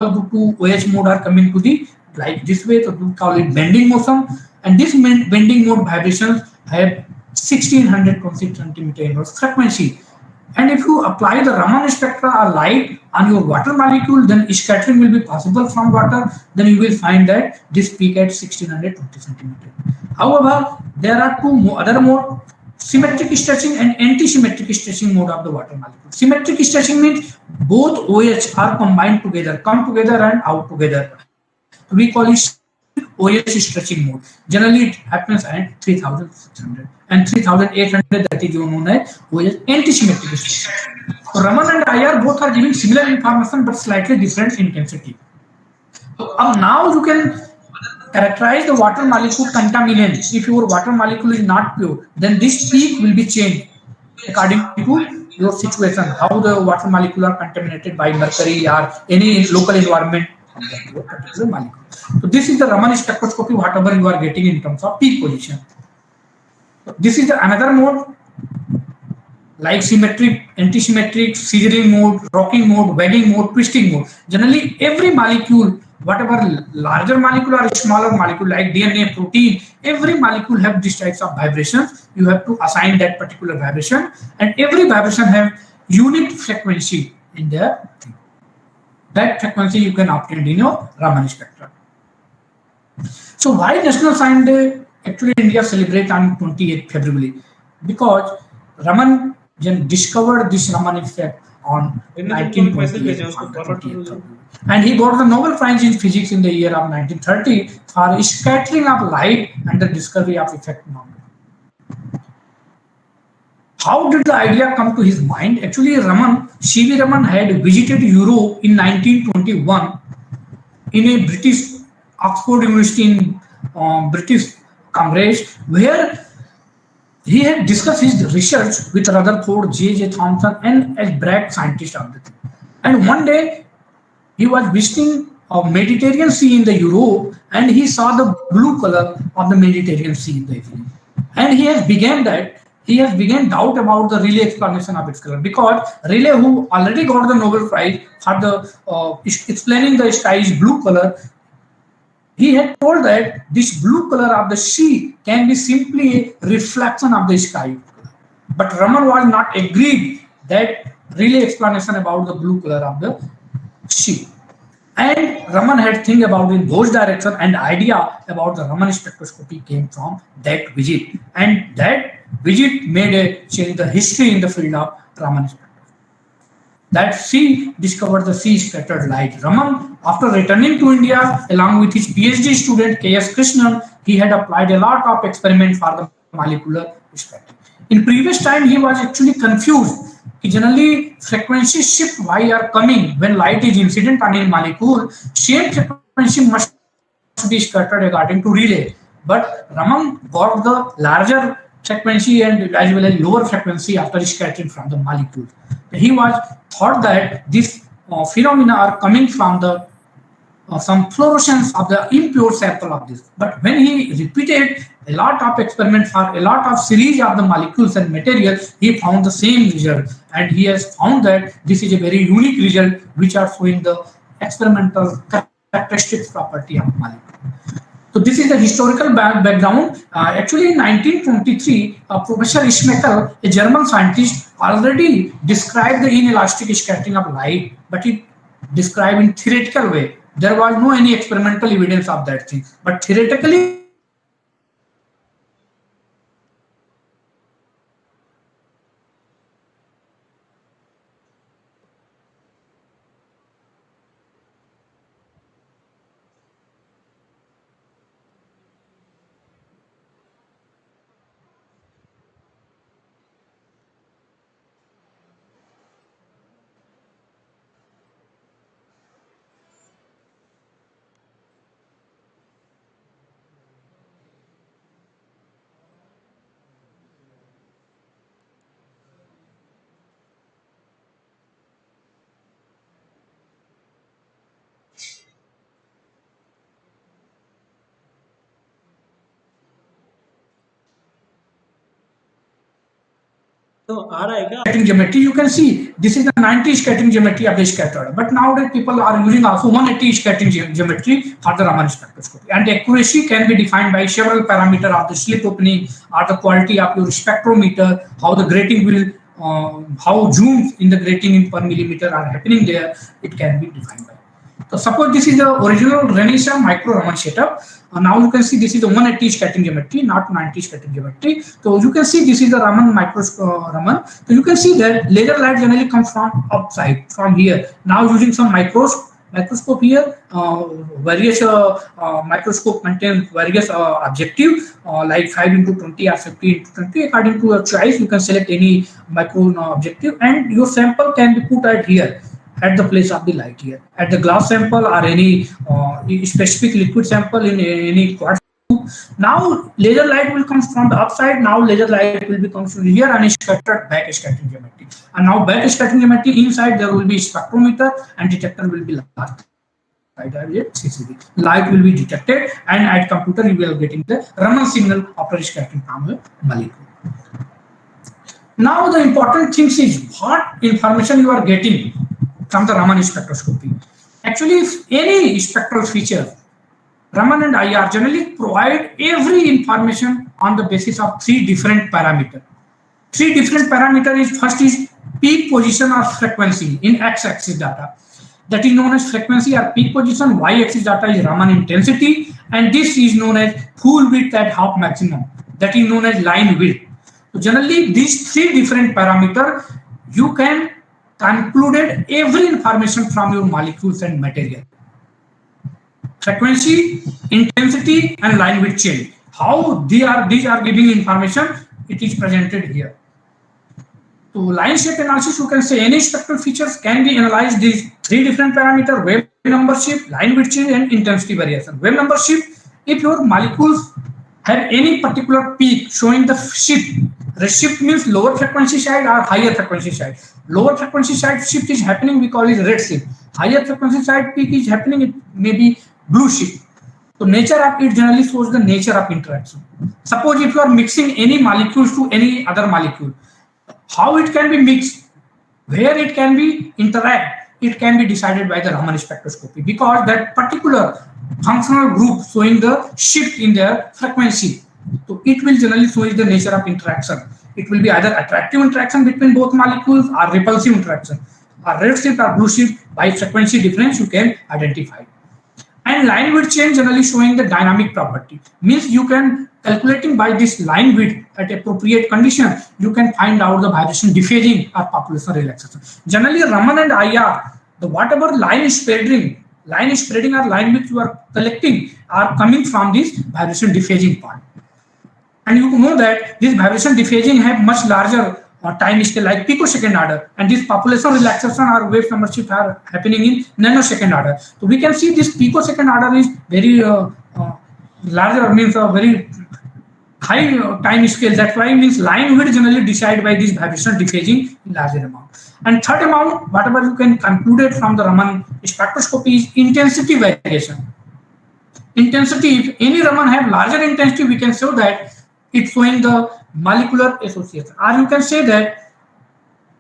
the two OH mode are coming to the like this way, so we call it bending motion. And this bending mode vibrations have 1620 centimeter inverse frequency. And if you apply the Raman spectra or light on your water molecule, then scattering will be possible from water. Then you will find that this peak at 1620 centimeter. However, there are other mode: symmetric stretching and anti-symmetric stretching mode of the water molecule. Symmetric stretching means both OH are combined together, come together and out together. We call it symmetric OH stretching mode. Generally, it happens at 3600 and 3800, that is known as OH anti-symmetric stretching. So Raman and IR both are giving similar information but slightly different intensity. So now you can characterize the water molecule contaminant. If your water molecule is not pure, then this peak will be changed according to your situation, how the water molecule are contaminated by mercury or any local environment of that particular molecule. So this is the Raman spectroscopy, whatever you are getting in terms of peak position. So this is the another mode like symmetric, anti-symmetric, scissoring mode, rocking mode, wagging mode, twisting mode. Generally, every molecule, whatever larger molecule or smaller molecule like DNA, protein, every molecule have these types of vibrations. You have to assign that particular vibration, and every vibration have unique frequency in their thing. That frequency you can obtain in your Raman spectra. So why National Science Day? Actually, India celebrate on 28th February because Raman discovered this Raman effect on 1928, and he got the Nobel Prize in Physics in the year of 1930 for scattering of light and the discovery of effect number. How did the idea come to his mind? Actually, C.V. Raman had visited Europe in 1921 in a British Oxford University in British Congress, where he had discussed his research with Rutherford, J.J. Thomson, and as Bragg scientist of the thing. And one day he was visiting a Mediterranean Sea in the Europe, and he saw the blue color of the Mediterranean Sea in the evening. And he has began doubt about the Rayleigh explanation of its color, because Rayleigh, who already got the Nobel Prize for the explaining the sky's blue color, he had told that this blue color of the sea can be simply a reflection of the sky. But Raman was not agreed that Rayleigh explanation about the blue color of the sea. And Raman had think about in those direction, and idea about the Raman spectroscopy came from that visit. And that visit made a change the history in the field of Raman spectroscopy. That she discovered the sea scattered light. Raman, after returning to India along with his PhD student K.S. Krishnan, he had applied a lot of experiments for the molecular spectrum. In previous time, he was actually confused. Generally, frequency shift Y are coming when light is incident on a molecule. Same frequency must be scattered according to Rayleigh. But Raman got the larger frequency and as well as lower frequency after scattering from the molecule. He was thought that these phenomena are coming from the some fluorescence of the impure sample of this. But when he repeated a lot of experiments for a lot of series of the molecules and materials, he found the same result. And he has found that this is a very unique result which are showing the experimental characteristics property of molecule. So this is the historical background. Actually, in 1923, Professor Schmeckel, a German scientist, already described the inelastic scattering of light, but it described in theoretical way. There was no any experimental evidence of that thing, but theoretically तो आ रहा है क्या? Scattering geometry, you can see this is the 90 scattering geometry of the scatter, but nowadays people are using also 180 scattering geometry for the Raman spectroscopy, and accuracy can be defined by several parameters of the slit opening or the quality of your spectrometer, how the grating will how zooms in the grating in per millimeter are happening there, it can be defined by. So suppose this is the original Renisha micro Raman setup. Now you can see this is the 180 scattering geometry, not 90 scattering geometry. So you can see this is the Raman Raman. So you can see that laser light generally comes from upside, from here. Now using some microscope here, various microscope contain various objective like 5 into 20 or 50 into 20. According to your choice, you can select any micro objective, and your sample can be put at here, at the place of the light here, at the glass sample or any specific liquid sample in any quartz tube. Now laser light will come from the upside. Now laser light will be comes from here and scattered back scattering geometry. And now back scattering geometry, inside there will be spectrometer and detector will be large. Light will be detected, and at computer you will getting the Raman signal after scattering from the molecule. Now the important thing is what information you are getting from the Raman spectroscopy. Actually, any spectral feature, Raman and IR generally provide every information on the basis of three different parameters. Three different parameters is, first is peak position or frequency in x-axis data. That is known as frequency or peak position. Y-axis data is Raman intensity, and this is known as full width at half maximum. That is known as line width. So generally, these three different parameters you can concluded every information from your molecules and material. Frequency, intensity, and line width change. How these are giving information, it is presented here. So line shape analysis, you can say any spectral features can be analyzed these three different parameters: wave number shift, line width change, and intensity variation. Wave number shift, if your molecules have any particular peak showing the shift. The shift means lower frequency side or higher frequency side. Lower frequency side shift is happening, we call it red shift. Higher frequency side peak is happening, it may be blue shift. So nature of it generally shows the nature of interaction. Suppose if you are mixing any molecules to any other molecule, how it can be mixed, where it can be interact, it can be decided by the Raman spectroscopy, because that particular functional group showing the shift in their frequency. So it will generally show the nature of interaction. It will be either attractive interaction between both molecules or repulsive interaction. A red shift or blue shift, by frequency difference you can identify. And line width change generally showing the dynamic property. Means you can calculating by this line width at appropriate condition, you can find out the vibration dephasing or population relaxation. Generally Raman and IR, the whatever line spreading or line width you are collecting are coming from this vibration dephasing part. And you know that this vibration dephasing have much larger time scale like picosecond order, and this population relaxation or wave number shift are happening in nanosecond order. So we can see this picosecond order is very larger, means a very high time scale. That's why means line width generally decided by this vibration dephasing in larger amount. And third amount, whatever you can conclude from the Raman spectroscopy is intensity variation. Intensity, if any Raman have larger intensity, we can show that it's showing the molecular association, or you can say that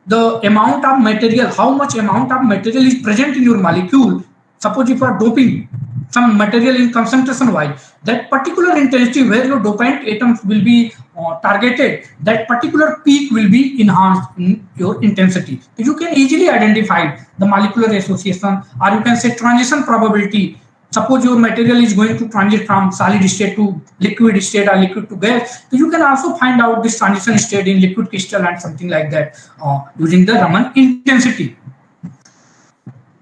the amount of material, how much amount of material is present in your molecule. Suppose if you are doping some material in concentration wise, that particular intensity where your dopant atoms will be targeted, that particular peak will be enhanced in your intensity. So you can easily identify the molecular association, or you can say transition probability. Suppose your material is going to transit from solid state to liquid state or liquid to gas, so you can also find out this transition state in liquid crystal and something like that using the Raman intensity.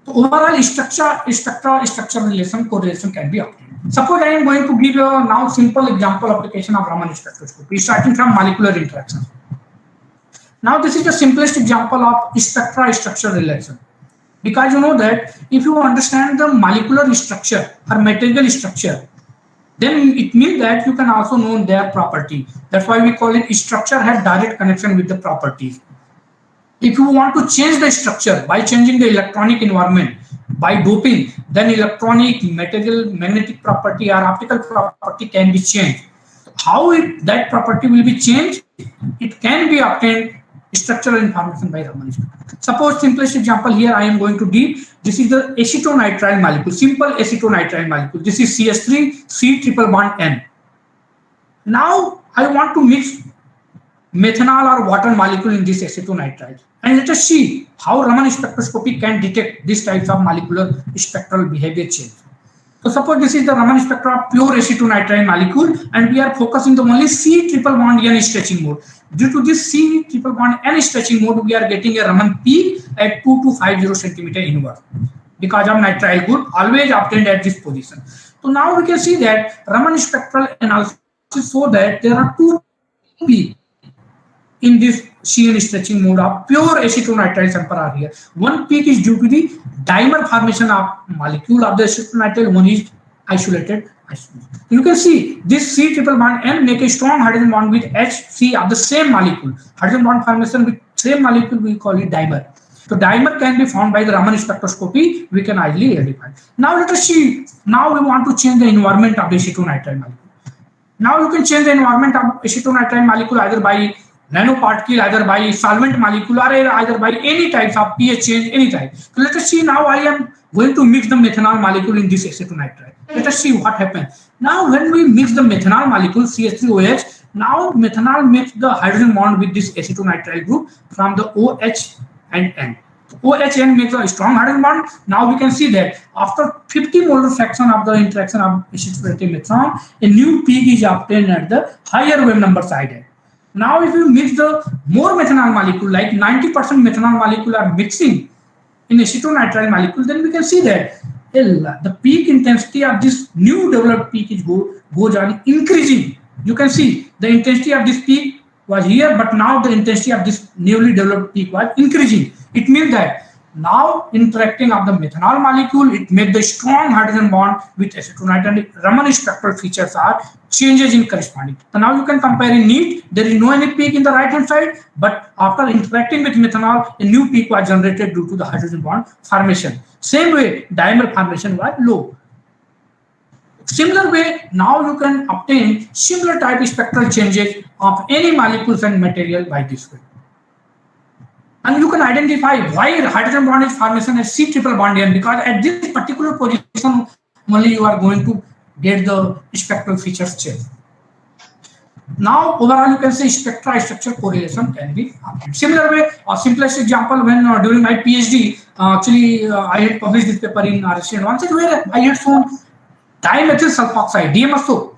So overall structure relation correlation can be obtained. Suppose I am going to give you now simple example application of Raman spectroscopy starting from molecular interactions. Now this is the simplest example of structure relation. Because you know that if you understand the molecular structure or material structure, then it means that you can also know their property. That's why we call it structure has direct connection with the properties. If you want to change the structure by changing the electronic environment, by doping, then electronic, material, magnetic property or optical property can be changed. How that property will be changed? It can be obtained structural information by Raman spectra. Suppose simplest example here I am going to give. This is the acetonitrile molecule, simple acetonitrile molecule. This is CH3 C triple bond N. Now I want to mix methanol or water molecule in this acetonitrile, and let us see how Raman spectroscopy can detect this types of molecular spectral behavior change. So suppose this is the Raman spectra of pure acetonitrile molecule, and we are focusing the only C triple bond N stretching mode. Due to this C triple bond N stretching mode, we are getting a Raman peak at 2250 centimeter inward because of nitrile group always obtained at this position. So now we can see that Raman spectral analysis show that there are two peaks in this CN stretching mode of pure acetonitrile sample are here. One peak is due to the dimer formation of molecule of the acetonitrile, one is isolated. You can see this C triple bond N make a strong hydrogen bond with HC of the same molecule. Hydrogen bond formation with same molecule we call it dimer. So dimer can be found by the Raman spectroscopy. We can easily identify. Now let us see. Now we want to change the environment of the acetonitrile molecule. Now you can change the environment of acetonitrile molecule either by nanoparticle, either by solvent molecule, or either by any types of pH change, any type. So let us see. Now I am going to mix the methanol molecule in this acetonitrile. Let us see what happens. Now when we mix the methanol molecule CH3OH, now methanol makes the hydrogen bond with this acetonitrile group from the OH and N. OHN makes a strong hydrogen bond. Now we can see that after 50 molar fraction of the interaction of acetonitrile, a new peak is obtained at the higher wave number side. Now if you mix the more methanol molecule, like 90% methanol molecule are mixing in acetonitrile molecule, then we can see that the peak intensity of this new developed peak is goes on increasing. You can see the intensity of this peak was here, but now the intensity of this newly developed peak was increasing. It means that now interacting of the methanol molecule, it made the strong hydrogen bond with acetonitrile. Raman spectral features are changes in corresponding. So now you can compare in neat. There is no any peak in the right hand side, but after interacting with methanol, a new peak was generated due to the hydrogen bond formation. Same way, dimer formation was low. Similar way, now you can obtain similar type of spectral changes of any molecules and material by this way. And you can identify why hydrogen bond is formation as C triple bond N, because at this particular position only you are going to get the spectral features change. Now overall you can say spectra structure correlation can be obtained. Similar way, a simplest example, when during my PhD, I had published this paper in RSC Advanced where I had shown dimethyl sulfoxide, DMSO.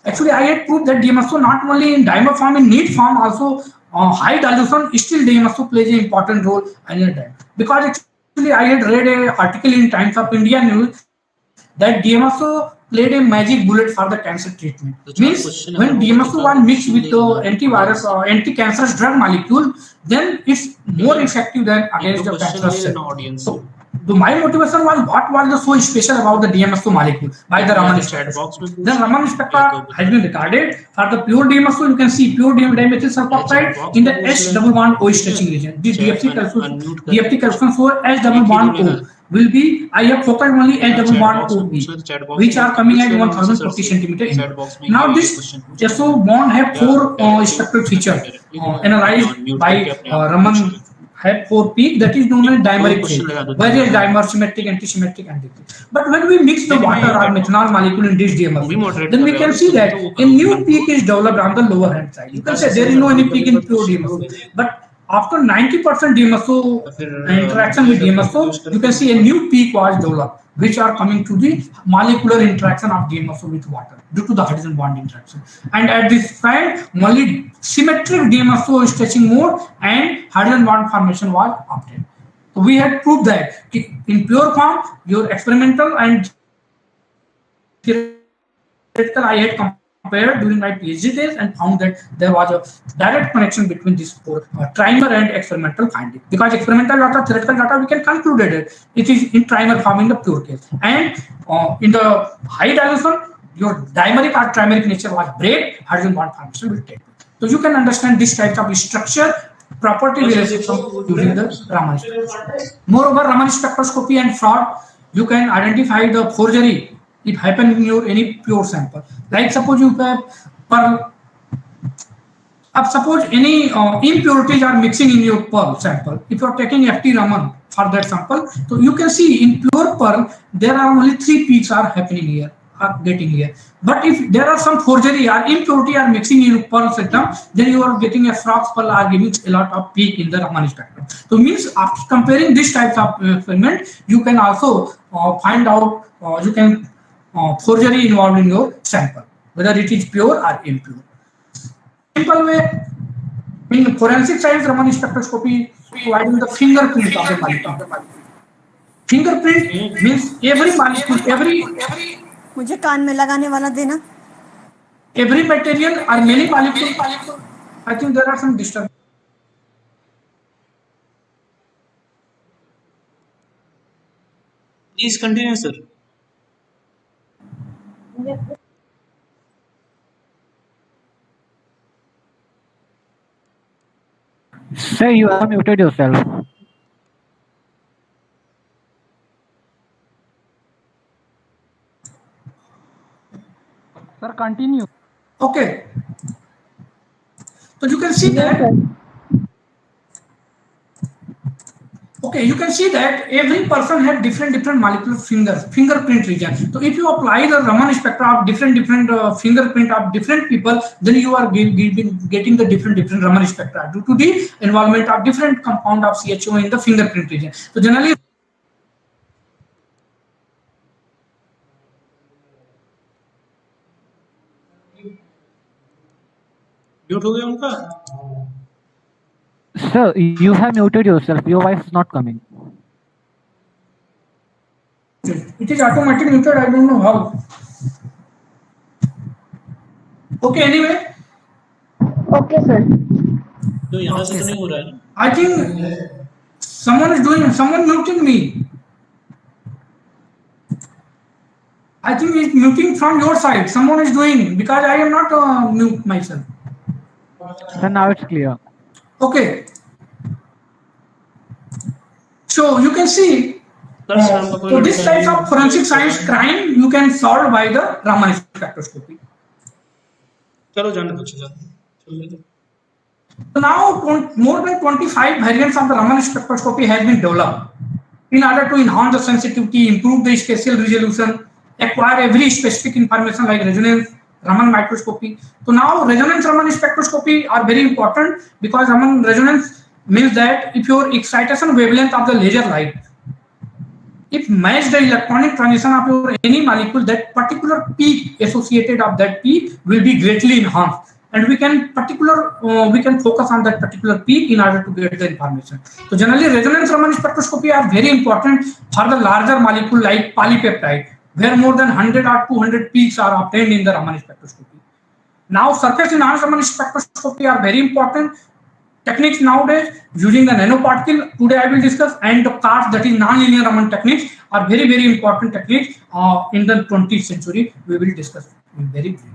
Actually, I had proved that DMSO not only in dimer form, in neat form also high dilution, still DMSO plays an important role in time. Because actually I had read an article in Times of India News that DMSO played a magic bullet for the cancer treatment. Means when DMSO was mixed with the antivirus or anti-cancerous drug molecule, then it's more effective than against the cancerous cell. So my motivation was what was so special about the DMSO molecule by the Raman spectra. The Raman spectra has been recorded for the pure DMSO. You can see pure dimethyl sulfoxide in the H double bond O stretching region. This DFT calculation for H double bond O will be, I have focused only H double bond OB, which are coming at 1040 centimeter in. Now this SO bond have four spectral features analyzed by Raman. Had four peak, that is known as dimeric phase, whereas dimer, symmetric, anti-symmetric, and different. But when we mix the water or methanol molecule in this DMSO, then we can see that a new peak is developed on the lower hand side. You can say there is no any peak in pure DMSO, but after 90% DMSO interaction with DMSO, you can see a new peak was developed, which are coming to the molecular interaction of DMSO with water due to the hydrogen bond interaction. And at this time, only symmetric DMSO stretching mode and hydrogen bond formation was obtained. So we had proved that in pure form, your experimental and theoretical I had compared during my PhD days and found that there was a direct connection between these four trimer and experimental finding. Because experimental data, theoretical data, we can conclude it. It is in trimer form in the pure case. And in the high dilution, your dimeric or trimeric nature was break, hydrogen bond formation will take place. So you can understand this type of structure property relationship using the Raman spectroscopy. Moreover, Raman spectroscopy and fraud, you can identify the forgery if happen in your any pure sample. Like suppose you have suppose any impurities are mixing in your pearl sample. If you are taking FT Raman for that sample, so you can see in pure pearl there are only 3 peaks are happening here, are getting here. But if there are some forgery or impurity are mixing in pearl system, then you are getting a frogs pearl are giving a lot of peak in the Raman spectrum. So means after comparing this types of experiment, you can also find out you can forgery involved in your sample, whether it is pure or impure. Simple way, in forensic science, Raman spectroscopy providing the fingerprint of the molecule. Fingerprint means every molecule, मुझे कान में लगाने वाला देना. Every material or many molecules. I think there are some disturbances. Please continue, sir. Sir, you have muted yourself. Sir, continue. Okay. So you can see that. Okay, you can see that every person had different molecular fingerprint region. So if you apply the Raman spectra of different fingerprint of different people, then you are getting the different Raman spectra due to the involvement of different compound of CHO in the fingerprint region. So generally, mute हो गया उनका. Sir, you have muted yourself. Your voice is not coming. it is automatic muted. I don't know how. Okay, anyway. Okay, sir. तो यहाँ से तो नहीं हो रहा है. I think someone muting me. I think it's muting from your side. Someone is doing, because I am not mute myself. Sir, now it's clear. Okay. So you can see, so this type of forensic science crime you can solve by the Raman spectroscopy. चलो जाने दो, चलो. So now more than 25 variants of the Raman spectroscopy has been developed in order to enhance the sensitivity, improve the spatial resolution, acquire every specific information like resonance, Raman microscopy. So now resonance Raman spectroscopy are very important, because Raman resonance means that if your excitation wavelength of the laser light, if match the electronic transition of your any molecule, that particular peak associated of that peak will be greatly enhanced, and we can focus on that particular peak in order to get the information. So generally resonance Raman spectroscopy are very important for the larger molecule like polypeptide, where more than 100 or 200 peaks are obtained in the Raman spectroscopy. Now surface enhanced Raman spectroscopy are very important techniques nowadays using the nanoparticle. Today I will discuss, and the CARS, that is non-linear Raman techniques, are very important techniques in the 20th century. We will discuss very briefly.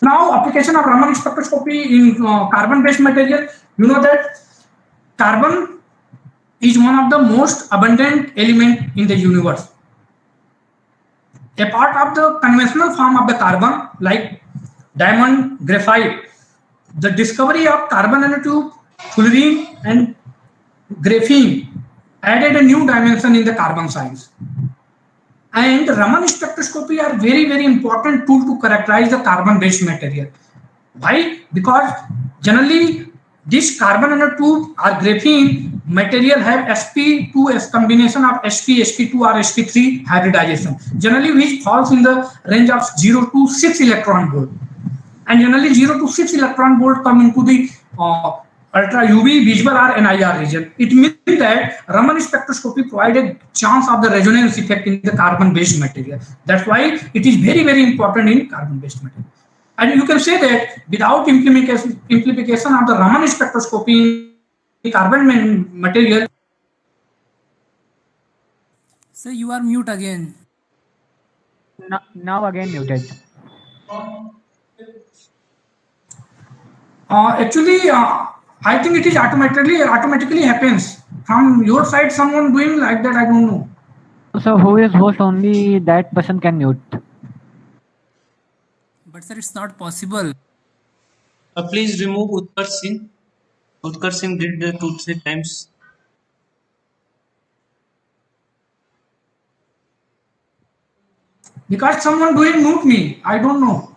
Now application of Raman spectroscopy in carbon-based material. You know that carbon is one of the most abundant element in the universe. A part of the conventional form of the carbon like diamond, graphite, the discovery of carbon nanotube, fullerene and graphene added a new dimension in the carbon science. And Raman spectroscopy are very important tool to characterize the carbon-based material. Why? Because generally this carbon nanotube or graphene material have sp2s combination of sp2 or sp3 hybridization, generally which falls in the range of 0 to 6 electron volt. And generally 0 to 6 electron volt come into the ultra UV, visible or NIR region. It means that Raman spectroscopy provides a chance of the resonance effect in the carbon-based material. That's why it is very important in carbon-based material. And you can say that without implication of the Raman spectroscopy in carbon material. Sir, you are mute again. Now again muted. Actually, I think it is automatically happens. From your side, someone doing like that, I don't know. So who is host? Only that person can mute. But sir, it's not possible. Please remove Utkarsh Singh. Utkarsh Singh did 2-3 times. Because someone doing mute me. I don't know.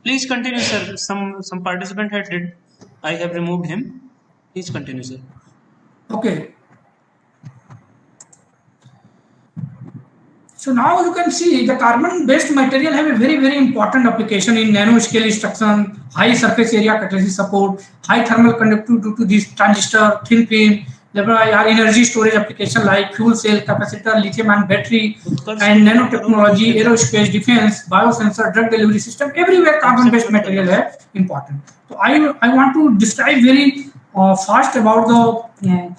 Please continue, sir. Some participant had did. I have removed him. Please continue, sir. Okay. So now you can see the carbon-based material have a very important application in nanoscale extraction, high surface area catalysis support, high thermal conductivity due to this transistor, thin film, energy storage application like fuel cell, capacitor, lithium-ion battery, and nanotechnology, aerospace, defense, biosensor, drug delivery system. Everywhere carbon-based material is important. So I want to describe very fast about the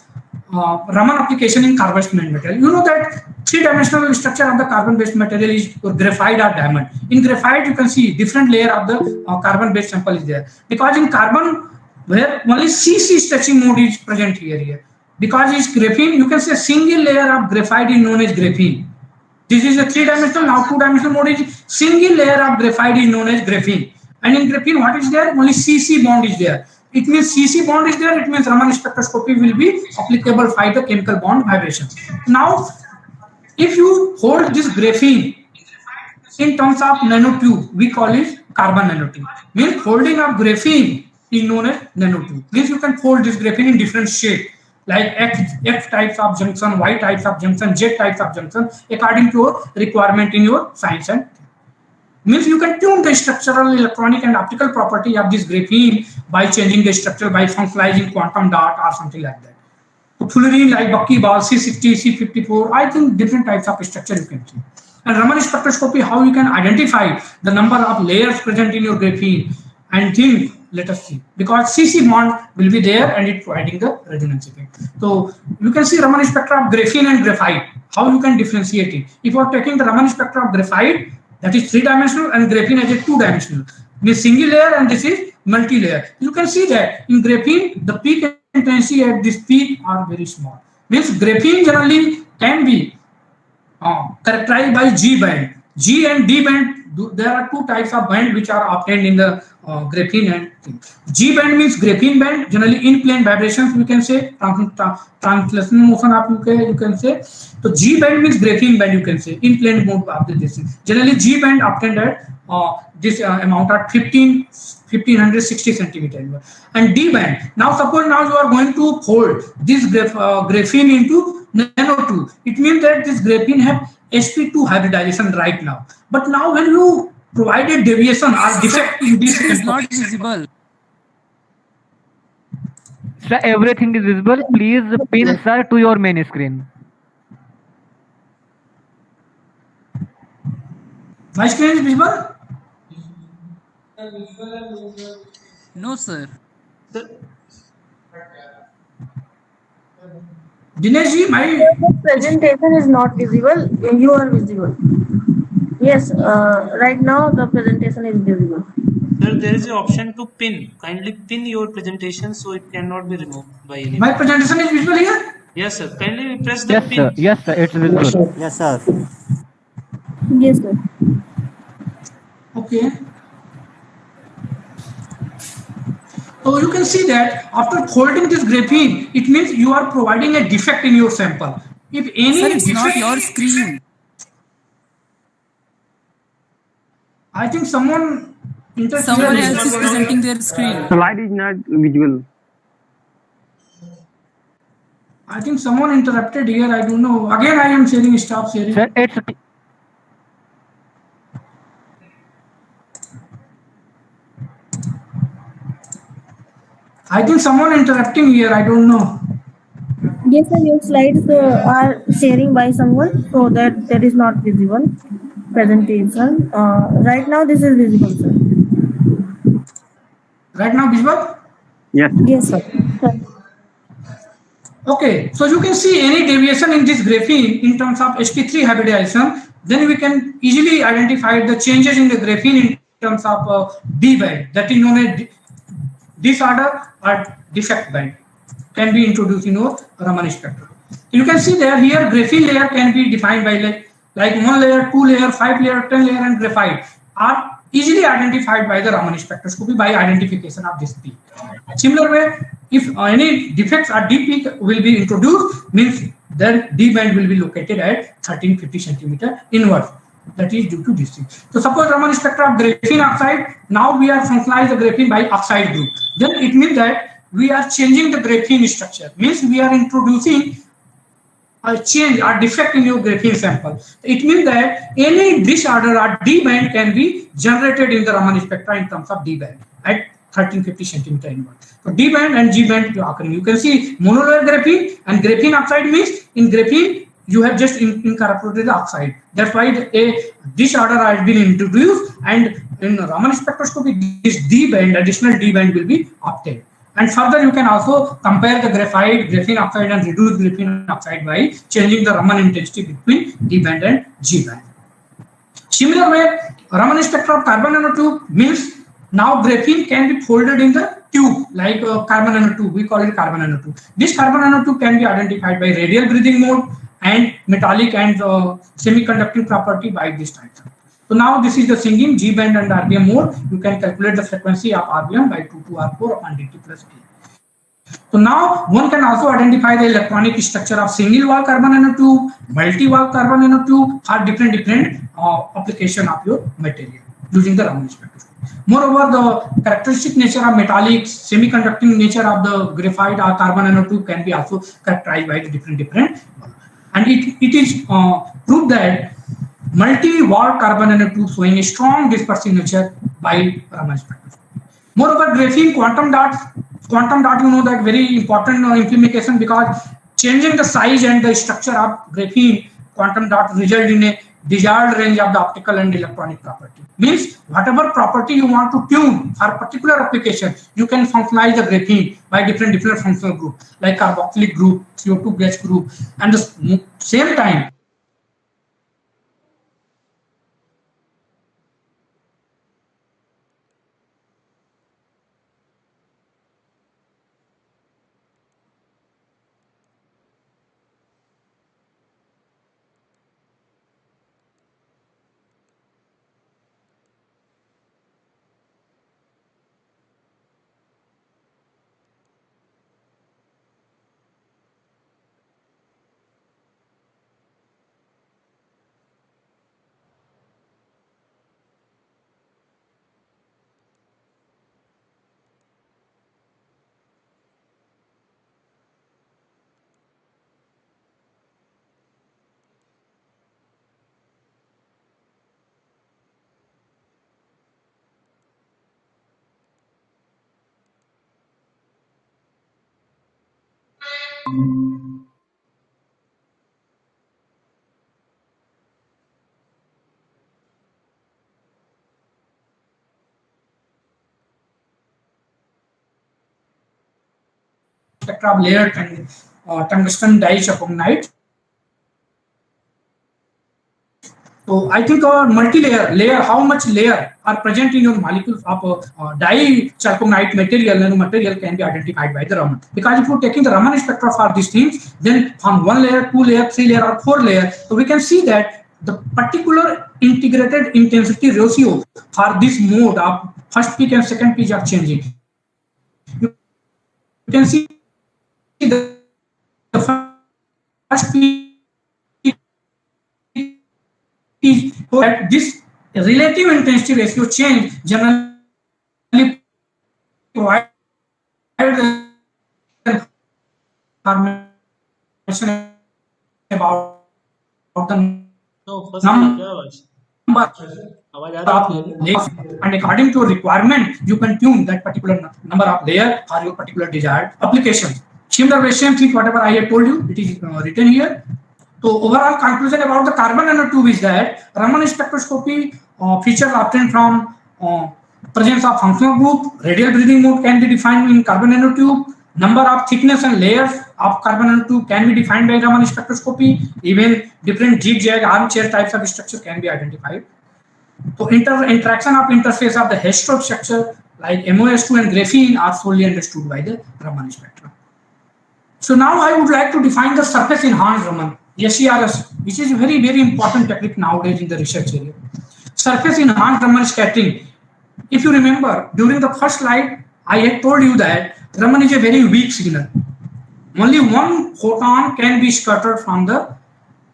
Raman application in carbon-based material. You know that three-dimensional structure of the carbon-based material is graphite or diamond. In graphite, you can see different layer of the carbon-based sample is there. Because in carbon, where only CC stretching mode is present here. Because it's graphene, you can say single layer of graphite is known as graphene. This is a three-dimensional. Now two-dimensional mode is single layer of graphite is known as graphene. And in graphene, what is there? Only CC bond is there. It means CC bond is there. It means Raman spectroscopy will be applicable for the chemical bond vibration. Now, if you hold this graphene in terms of nanotube, we call it carbon nanotube. Means holding of graphene is known as nanotube. Means you can hold this graphene in different shape, like X types of junction, Y types of junction, Z types of junction, according to your requirement in your science. And means you can tune the structural, electronic, and optical property of this graphene by changing the structure by functionalizing quantum dot or something like that. So fullerene like buckyball, C60, C54, I think different types of structure you can see. And Raman spectroscopy, how you can identify the number of layers present in your graphene, and think, let us see, because CC bond will be there and it providing the resonance effect. So you can see Raman spectra of graphene and graphite, how you can differentiate it. If you are taking the Raman spectra of graphite, that is three-dimensional, and graphene as a two-dimensional. Means single layer and this is multi-layer. You can see that in graphene, the peak intensity at this peak are very small. Means graphene generally can be characterized by G band. G and D band, there are two types of band which are obtained in the graphene and things. G band means graphene band, generally in plane vibrations we can say, translation motion of you can say. So G band means graphene band you can say, in plane mode of the this. Generally G band obtained at this amount at 1560 centimeter. And D band, now suppose now you are going to fold this graphene into nanotube. It means that this graphene have sp2 hybridization right now. But now when you provide a deviation or defect in this, It is not visible. Sir, everything is visible. Please pin sir to your main screen. my screen is visible? No, sir. Dinesh ji, my The presentation is not visible. You are visible. Yes, right now the presentation is visible. Sir, there is an option to pin. Kindly pin your presentation so it cannot be removed by anyone. my presentation is visible here? Yes, sir. Kindly press the Yes, pin. sir. Yes, sir. It's visible. Yes, sir. Yes, sir. Okay. So you can see that after folding this graphene, it means you are providing a defect in your sample. If any Sir, it's not defect, your screen. I think someone interfered. Someone else is presenting their screen. Slide is not visible. I think someone interrupted here. I don't know. Again, I am sharing. Stop sharing. Sir, it's I think someone interrupting here. I don't know. Yes, sir. Your slides are sharing by someone, so that is not visible. Presentation. Right now, this is visible, sir. Right now, visible? Yes. Yes, sir. Okay. So you can see any deviation in this graphene in terms of sp3 hybridization. Then we can easily identify the changes in the graphene in terms of D band. That is known as disorder or defect band can be introduced in your Raman spectrum. You can see there here graphene layer can be defined by like 1 layer, 2 layer, 5 layer, 10 layer and graphite. Or easily identified by the Raman spectroscopy by identification of this peak. Similar way, if any defects or D peak will be introduced, means then D band will be located at 1350 centimeter inwards. That is due to this thing. So suppose Raman spectra of graphene oxide, now we are functionalize the graphene by oxide group. Then it means that we are changing the graphene structure. Means we are introducing a change or defect in your graphene sample. It means that any disorder or D band can be generated in the Raman spectra in terms of D band at 1350 centimeter inward. So D band and G band occurring. You can see monolayer graphene and graphene oxide means in graphene you have just incorporated the oxide. That's why a disorder has been introduced, and in Raman spectroscopy this D band, additional D band will be obtained. And further, you can also compare the graphite, graphene oxide and reduced graphene oxide by changing the Raman intensity between D band and G band. Similar way, Raman spectra of carbon nanotube means now graphene can be folded in the tube like carbon nanotube. We call it carbon nanotube. This carbon nanotube can be identified by radial breathing mode and metallic and semiconducting property by this type. So now this is the singing G band and RBM mode. You can calculate the frequency of RBM by 2 to R4 upon dt plus A. So now one can also identify the electronic structure of single wall carbon nanotube, multi wall carbon nanotube, or different application of your material using the Raman spectroscopy. Moreover, the characteristic nature of metallic, semiconducting nature of the graphite or carbon nanotube can be also characterized by the different. And it is proved that multi-wall carbon nanotube showing a strong dispersive nature by Raman spectroscopy. Moreover, graphene quantum dot, you know that very important implication, because changing the size and the structure of graphene quantum dot result in a desired range of the optical and electronic property. Means whatever property you want to tune for a particular application, you can functionalize the graphene by different functional group like carboxylic group, CO2 gas group, and the same time spectra of layered tungsten dichalcognides. So I think our multi-layer, how much layer are present in your molecules of dichalcognite material can be identified by the Raman. Because if you're taking the Raman spectra for these things, then from 1 layer, 2 layer, 3 layer, or 4 layer, so we can see that the particular integrated intensity ratio for this mode of first peak and second peak are changing. You can see the first peak is that this relative intensity ratio change generally provides the information about the number of layers, and according to requirement you can tune that particular number of layer or your particular desired application. Similar way, same thing whatever I have told you, it is written here. So overall conclusion about the carbon nanotube is that Raman spectroscopy features obtained from presence of functional group, radial breathing mode can be defined in carbon nanotube, number of thickness and layers of carbon nanotube can be defined by Raman spectroscopy, even different zigzag armchair types of structure can be identified. So interaction of interface of the heterotrope structure like MOS2 and graphene are fully understood by the Raman spectra. So now I would like to define the surface enhanced Raman, SERS, which is a very important technique nowadays in the research area. surface enhanced Raman scattering. If you remember, during the first slide, I had told you that Raman is a very weak signal. Only one photon can be scattered from the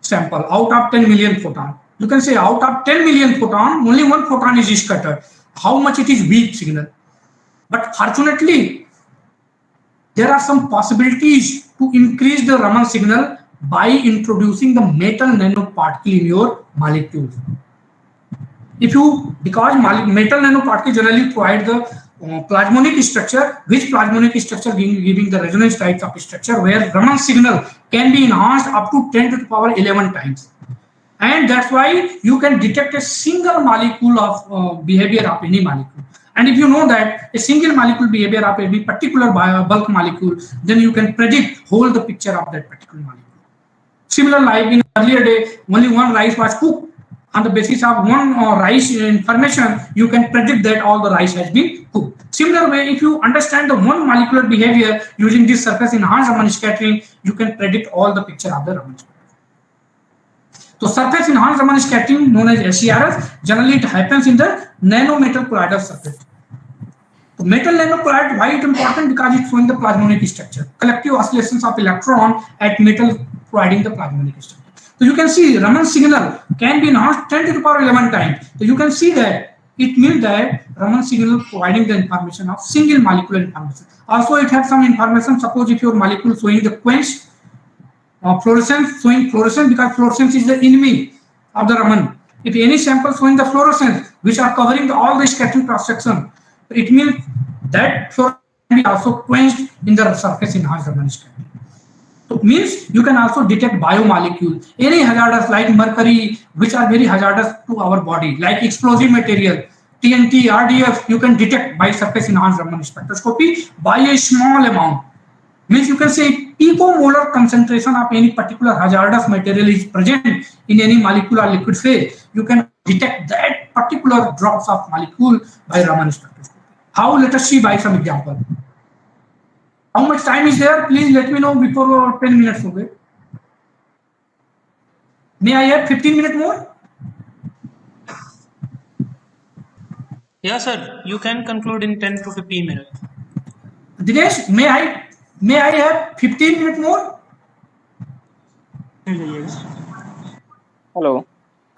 sample out of 10 million photon. You can say out of 10 million photon, only one photon is scattered. How much it is weak signal. But fortunately, there are some possibilities to increase the Raman signal by introducing the metal nanoparticle in your molecule. Because metal nanoparticle generally provide the plasmonic structure, which plasmonic structure giving the resonance types of structure where Raman signal can be enhanced up to 10 to the power 11 times. And that's why you can detect a single molecule of behavior of any molecule. And if you know that a single molecule behavior of any particular bulk molecule, then you can predict whole the picture of that particular molecule. Similar like in earlier day, only one rice was cooked. On the basis of one rice information, you can predict that all the rice has been cooked. Similar way, if you understand the one molecular behavior using this surface enhanced Raman scattering, you can predict all the picture of the Raman scattering. So surface enhanced Raman scattering, known as SERS, generally it happens in the nanometal colloidal surface. So metal nanocolloid, why it important? Because it's showing the plasmonic structure, collective oscillations of electron at metal providing the plasmonic structure. So you can see Raman signal can be enhanced 10 to the power 11 times. So you can see that it means that Raman signal providing the information of single molecular information. Also, it has some information. Suppose if your molecule showing the quench fluorescence, showing fluorescence, because fluorescence is the enemy of the Raman. If any sample showing the fluorescence, which are covering all the scattering cross section, it means that fluorescence can be also quenched in the surface enhanced Raman scattering. So it means you can also detect biomolecules, any hazardous like mercury, which are very hazardous to our body, like explosive material, TNT, RDF, you can detect by surface enhanced Raman spectroscopy by a small amount. Means you can say picomolar concentration of any particular hazardous material is present in any molecule or liquid phase. You can detect that particular drops of molecule by Raman spectroscopy. How? Let us see by some example. How much time is there? Please let me know before 10 minutes. Okay. May I have 15 minutes more? Yeah, sir. You can conclude in 10 to 15 minutes. Dinesh, may I have 15 minutes more? Yes. Hello.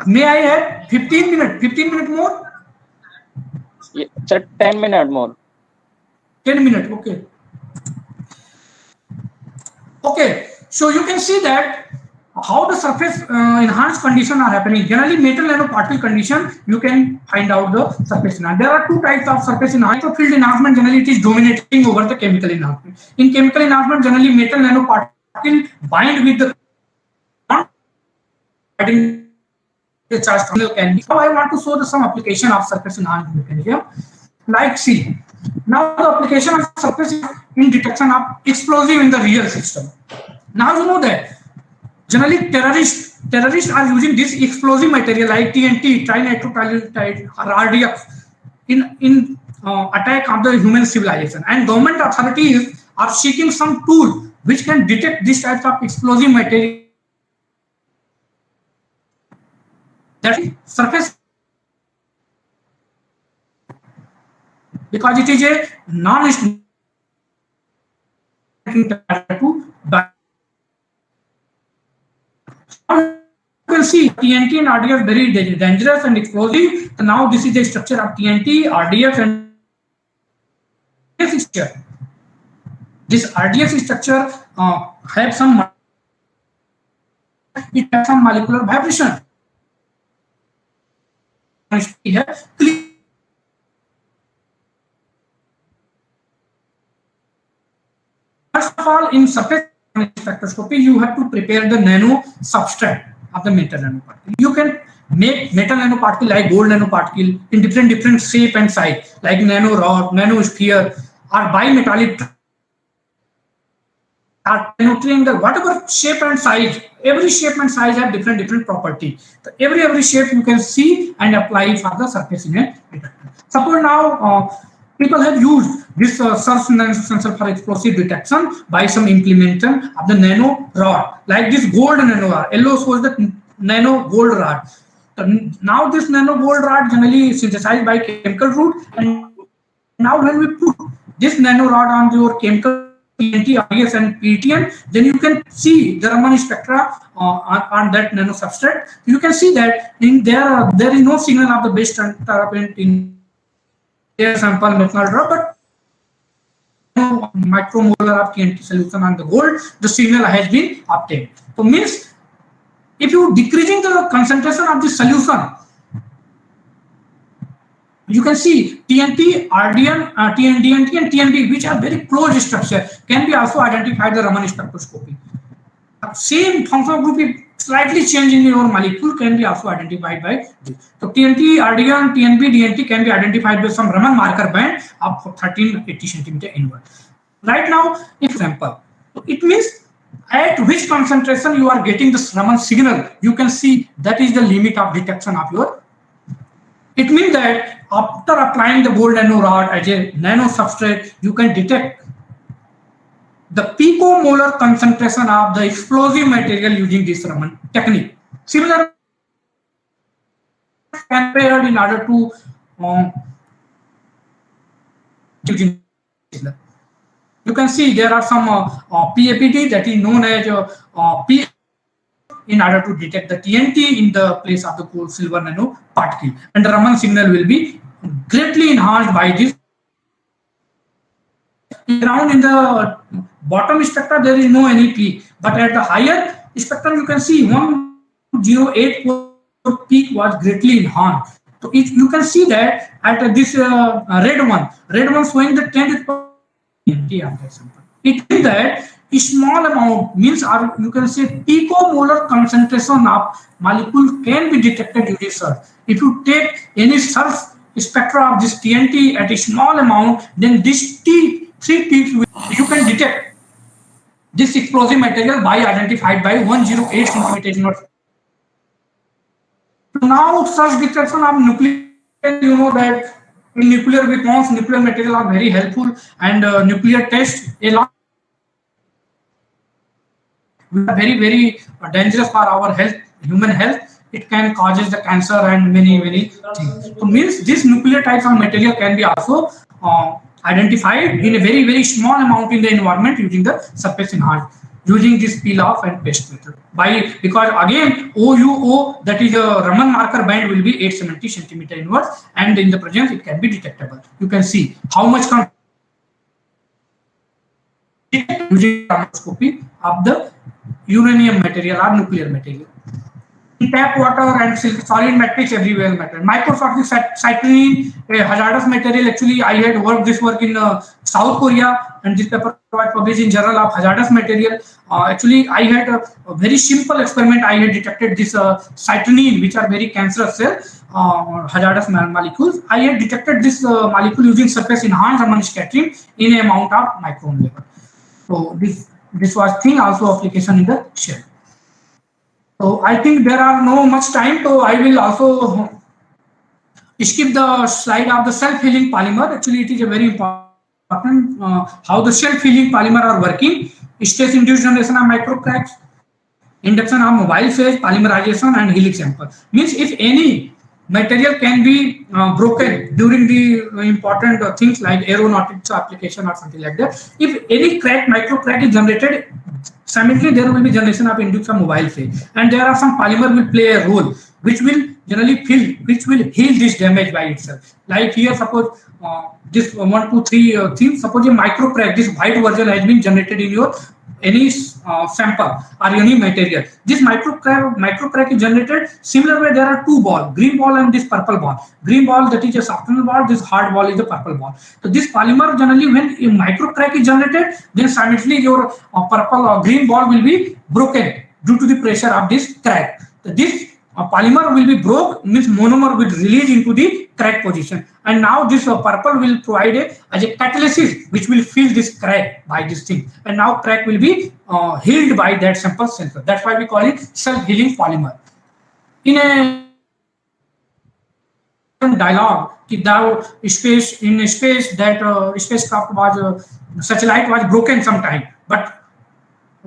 May I have 15 minutes more? Yeah, sir, 10 minutes more. 10 minutes, okay. Okay, so you can see that how the surface enhanced condition are happening. Generally, metal nanoparticle condition, you can find out the surface enhancement. There are two types of surface enhancement. Field enhancement, generally it is dominating over the chemical enhancement. In chemical enhancement, generally metal nanoparticle bind with the charge can be. Now I want to show some application of surface enhancement mechanism. Like see, now the application of surface in detection of explosive in the real system. Now you know that generally terrorists are using this explosive material like TNT, trinitrotoluene, or RDF in attack on the human civilization, and government authorities are seeking some tool which can detect this type of explosive material. That is surface, because it is a non-to you can see TNT and RDF very dangerous and explosive. So now this is the structure of TNT, RDF, and structure. This RDF structure has some molecular vibration. First of all, in surface spectroscopy, you have to prepare the nano substrate of the metal nanoparticle. You can make metal nanoparticle like gold nanoparticle in different shape and size, like nano rod, nano sphere, or bimetallic, or nano triangle, whatever shape and size. Every shape and size have different property. So every shape you can see and apply for the surface in a detector. Suppose now people have used this surface sensor for explosive detection by some implementation of the nano rod, like this gold nano rod. Yellow shows the nano gold rod. Now this nanogold rod generally synthesized by chemical route, and now when we put this nanorod on your chemical TNT, RDS and PTN, then you can see the Raman spectra on that nano substrate. You can see that in there is no signal of the base terpene in their sample methanol drop, but micromolar of TNT solution on the gold, the signal has been obtained. So means if you decreasing the concentration of the solution, you can see TNT, RDN, TNDNT and TNB, which are very close structure, can be also identified the Raman spectroscopy. Same functional group if slightly change in your molecule can be also identified by this. So TNT, RDN, TNB, DNT can be identified by some Raman marker band of 1380 centimeter inward. Right now, example, it means at which concentration you are getting this Raman signal, you can see that is the limit of detection of your. It means that after applying the gold nanorod as a nano substrate, you can detect the picomolar concentration of the explosive material using this Raman technique. Similar compared in order to you can see there are some PAPD that is known as P in order to detect the TNT in the place of the gold silver nano particle, and the Raman signal will be greatly enhanced by this. Around in the bottom spectra there is no any peak, but at the higher spectrum you can see 1084 peak was greatly enhanced. So you can see that at this red one showing the 10 TNT of that sample. It means that a small amount means, or you can say picomolar concentration of molecule can be detected using search. If you take any search spectra of this TNT at a small amount, then this three peaks you can detect this explosive material by identified by 108 centimeters. Now such detection of nuclear, you know that in nuclear weapons, nuclear material are very helpful, and nuclear test a lot very dangerous for our health, human health. It can causes the cancer and many things. So means this nuclear types of material can be also identified in a very small amount in the environment using the surface enhanced, using this peel off and paste method. Because again OUO, that is a Raman marker band, will be 870 centimeter inward, and in the presence it can be detectable. You can see how much using chromoscopy of the uranium material or nuclear material. In tap water and solid matrix everywhere matter. Microscopic citrine, a hazardous material. Actually, I had worked this work in South Korea, and this paper was published in Journal of Hazardous Material. Actually, I had a very simple experiment. I had detected this citrine, which are very cancerous hazardous molecules. I had detected this molecule using surface enhanced Raman scattering in a amount of micron level. So this was thing also application in the shell. So I think there are no much time, so I will also skip the slide of the self-healing polymer. Actually, it is a very important how the self-healing polymer are working. Stress-induced generation of microcracks, induction of mobile phase, polymerization, and helix sample. Means if any material can be broken during the important things like aeronautics application or something like that. If any crack, micro crack is generated, simultaneously there will be generation of induction mobile phase, and there are some polymer will play a role which will generally heal this damage by itself. Like here, suppose this 1, 2, 3 things. Suppose a micro crack, this white version has been generated in your any sample or any material. This micro crack is generated. Similar way, there are two balls, green ball and this purple ball. Green ball, that is a softener ball, this hard ball is the purple ball. So this polymer generally, when a micro crack is generated, then simultaneously your purple or green ball will be broken due to the pressure of this crack. So this polymer will be broke, means monomer will release into the crack position, and now this purple will provide as a catalysis which will fill this crack by this thing, and now crack will be healed by that sample sensor. That's why we call it self-healing polymer. In a dialogue, in space that spacecraft was satellite was broken sometime, but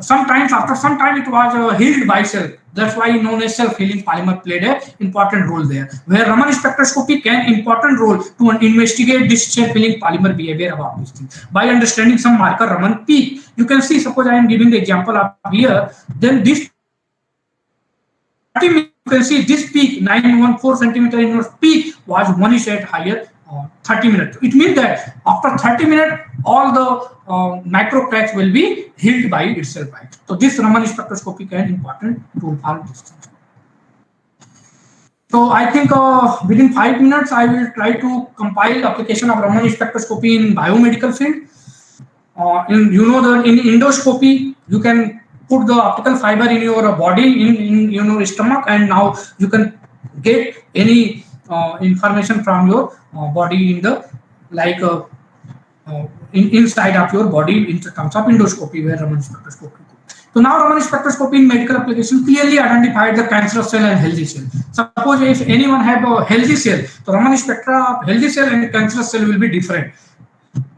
Sometimes after some time it was healed by cell. That's why known as self-healing polymer played an important role there, where Raman spectroscopy can important role to investigate this self-healing polymer behavior about this thing. By understanding some marker Raman peak, you can see, suppose I am giving the example up here, then this you can see this peak 914 centimeter inverse peak was one at higher 30 minutes. It means that after 30 minutes, all the micro cracks will be healed by itself. So this Raman spectroscopy can important tool for this thing. So I think within 5 minutes, I will try to compile application of Raman spectroscopy in biomedical field. In endoscopy, you can put the optical fiber in your body, in your stomach, and now you can get any information from your body in the inside of your body in terms of endoscopy, where Raman spectroscopy. So now Raman spectroscopy in medical application clearly identified the cancerous cell and healthy cell. Suppose if anyone have a healthy cell, so Raman spectra of healthy cell and cancerous cell will be different.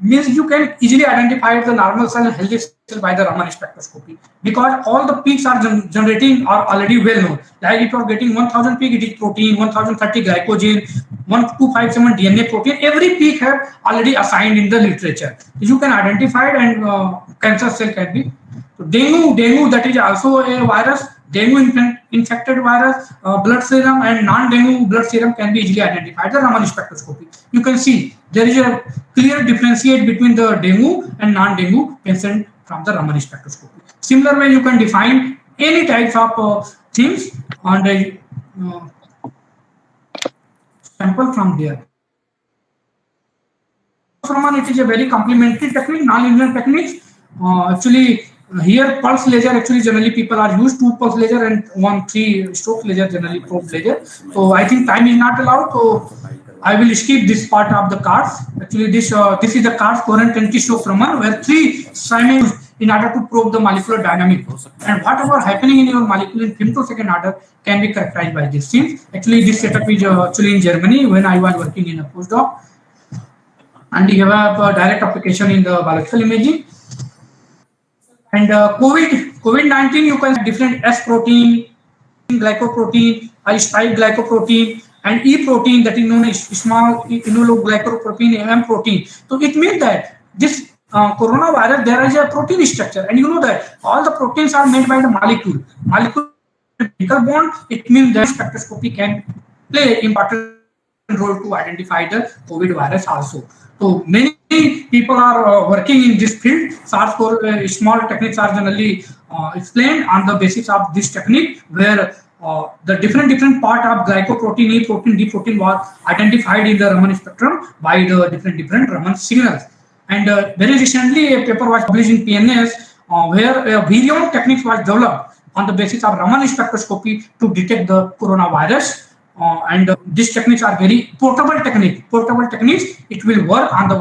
Means you can easily identify the normal cell and healthy cell by the Raman spectroscopy, because all the peaks are generating are already well known. Like if you are getting 1000 peak, it is protein, 1030 glycogen, 1257 DNA protein. Every peak have already assigned in the literature. You can identify it, and cancer cell can be. So dengue, that is also a virus. Dengue infected virus, blood serum and non-dengue blood serum can be easily identified the Raman spectroscopy. You can see there is a clear differentiate between the dengue and non-dengue patient from the Raman spectroscopy. Similar way, you can define any types of things on the sample from there. Raman, it is a very complementary technique, non-linear technique. Actually, here pulse laser actually generally people are used, 2 pulse laser and 1 3-stroke laser, generally probe laser. So I think time is not allowed, so I will skip this part of the cards. Actually this is the cards coherent anti-stroke Raman, where 3 simons in order to probe the molecular dynamic, and whatever happening in your molecule in femtosecond order can be characterized by this thing. Actually this setup is actually in Germany when I was working in a postdoc, and you have a direct application in the biological imaging. And COVID-19, you can have different S protein, glycoprotein, spike glycoprotein, and E protein, that is known as small immunoglycoprotein, M protein. So it means that this coronavirus, there is a protein structure, and you know that all the proteins are made by the molecule. Molecule bond. It means that spectroscopy can play important role to identify the COVID virus also. So many people are working in this field. SARS-CoV small techniques are generally explained on the basis of this technique, where the different part of glycoprotein, E protein, D protein was identified in the Raman spectrum by the different Raman signals. And very recently, a paper was published in PNAS where a virion technique was developed on the basis of Raman spectroscopy to detect the coronavirus. And these techniques are very portable techniques. It will work on the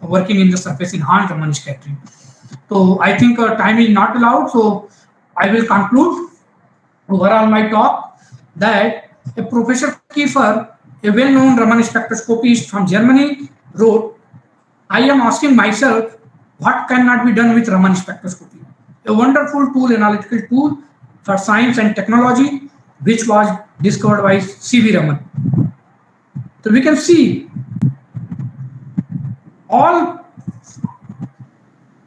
working in the surface enhanced Raman scattering. So I think time is not allowed, so I will conclude overall my talk that a Professor Kiefer, a well-known Raman spectroscopist from Germany, wrote, I am asking myself what cannot be done with Raman spectroscopy, a wonderful tool, analytical tool for science and technology, which was discovered by C.V. Raman. So we can see all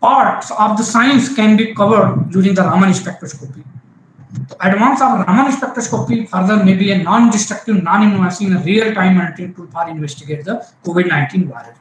parts of the science can be covered using the Raman spectroscopy. Advance of Raman spectroscopy further may be a non-destructive, non-invasive, and real-time monitoring tool for investigate the COVID-19 virus.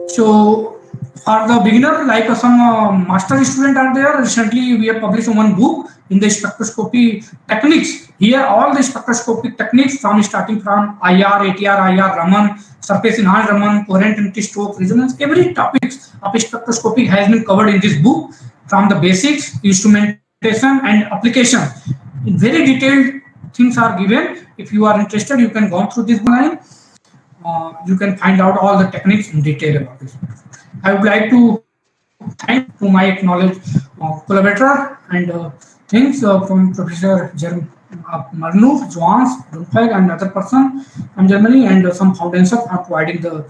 So for the beginner, like some master student are there, recently we have published one book in the spectroscopy techniques. Here all the spectroscopic techniques starting from IR, ATR, IR, Raman, surface enhanced Raman, coherent anti-stroke, resonance, every topics of spectroscopy has been covered in this book, from the basics, instrumentation and application. In very detailed things are given. If you are interested, you can go through this line. You can find out all the techniques in detail about this. I would like to thank to my acknowledged collaborator and things from Professor Marnuf, Joans, Dunfeg, and other person from Germany, and some foundation are providing the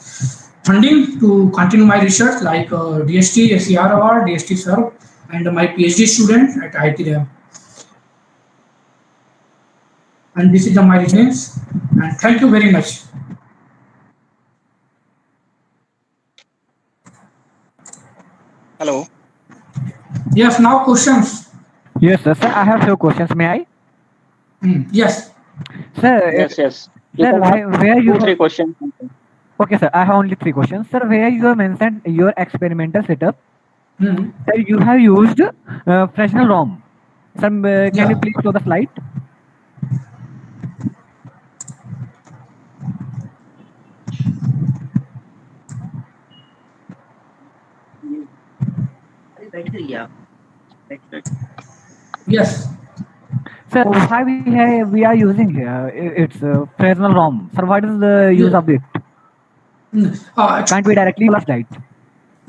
funding to continue my research, like DST, SCR award, DST SERV, and my PhD student at IIT Ram. And this is my residence. And thank you very much. Hello. Yes, now questions. Yes, sir. Sir, I have few questions. May I? Yes. Sir, Yes. You sir, can have where you? 2-3 questions. Okay, sir. I have only 3 questions. Sir, where you have mentioned your experimental setup, Hmm. sir, you have used Fresnel ROM. Sir, can Yeah. you please show the slide? Yes. Sir, why we are using here? It's Fresnel ROM. Sir, what is the use Yeah. of it? Can't we directly use slide?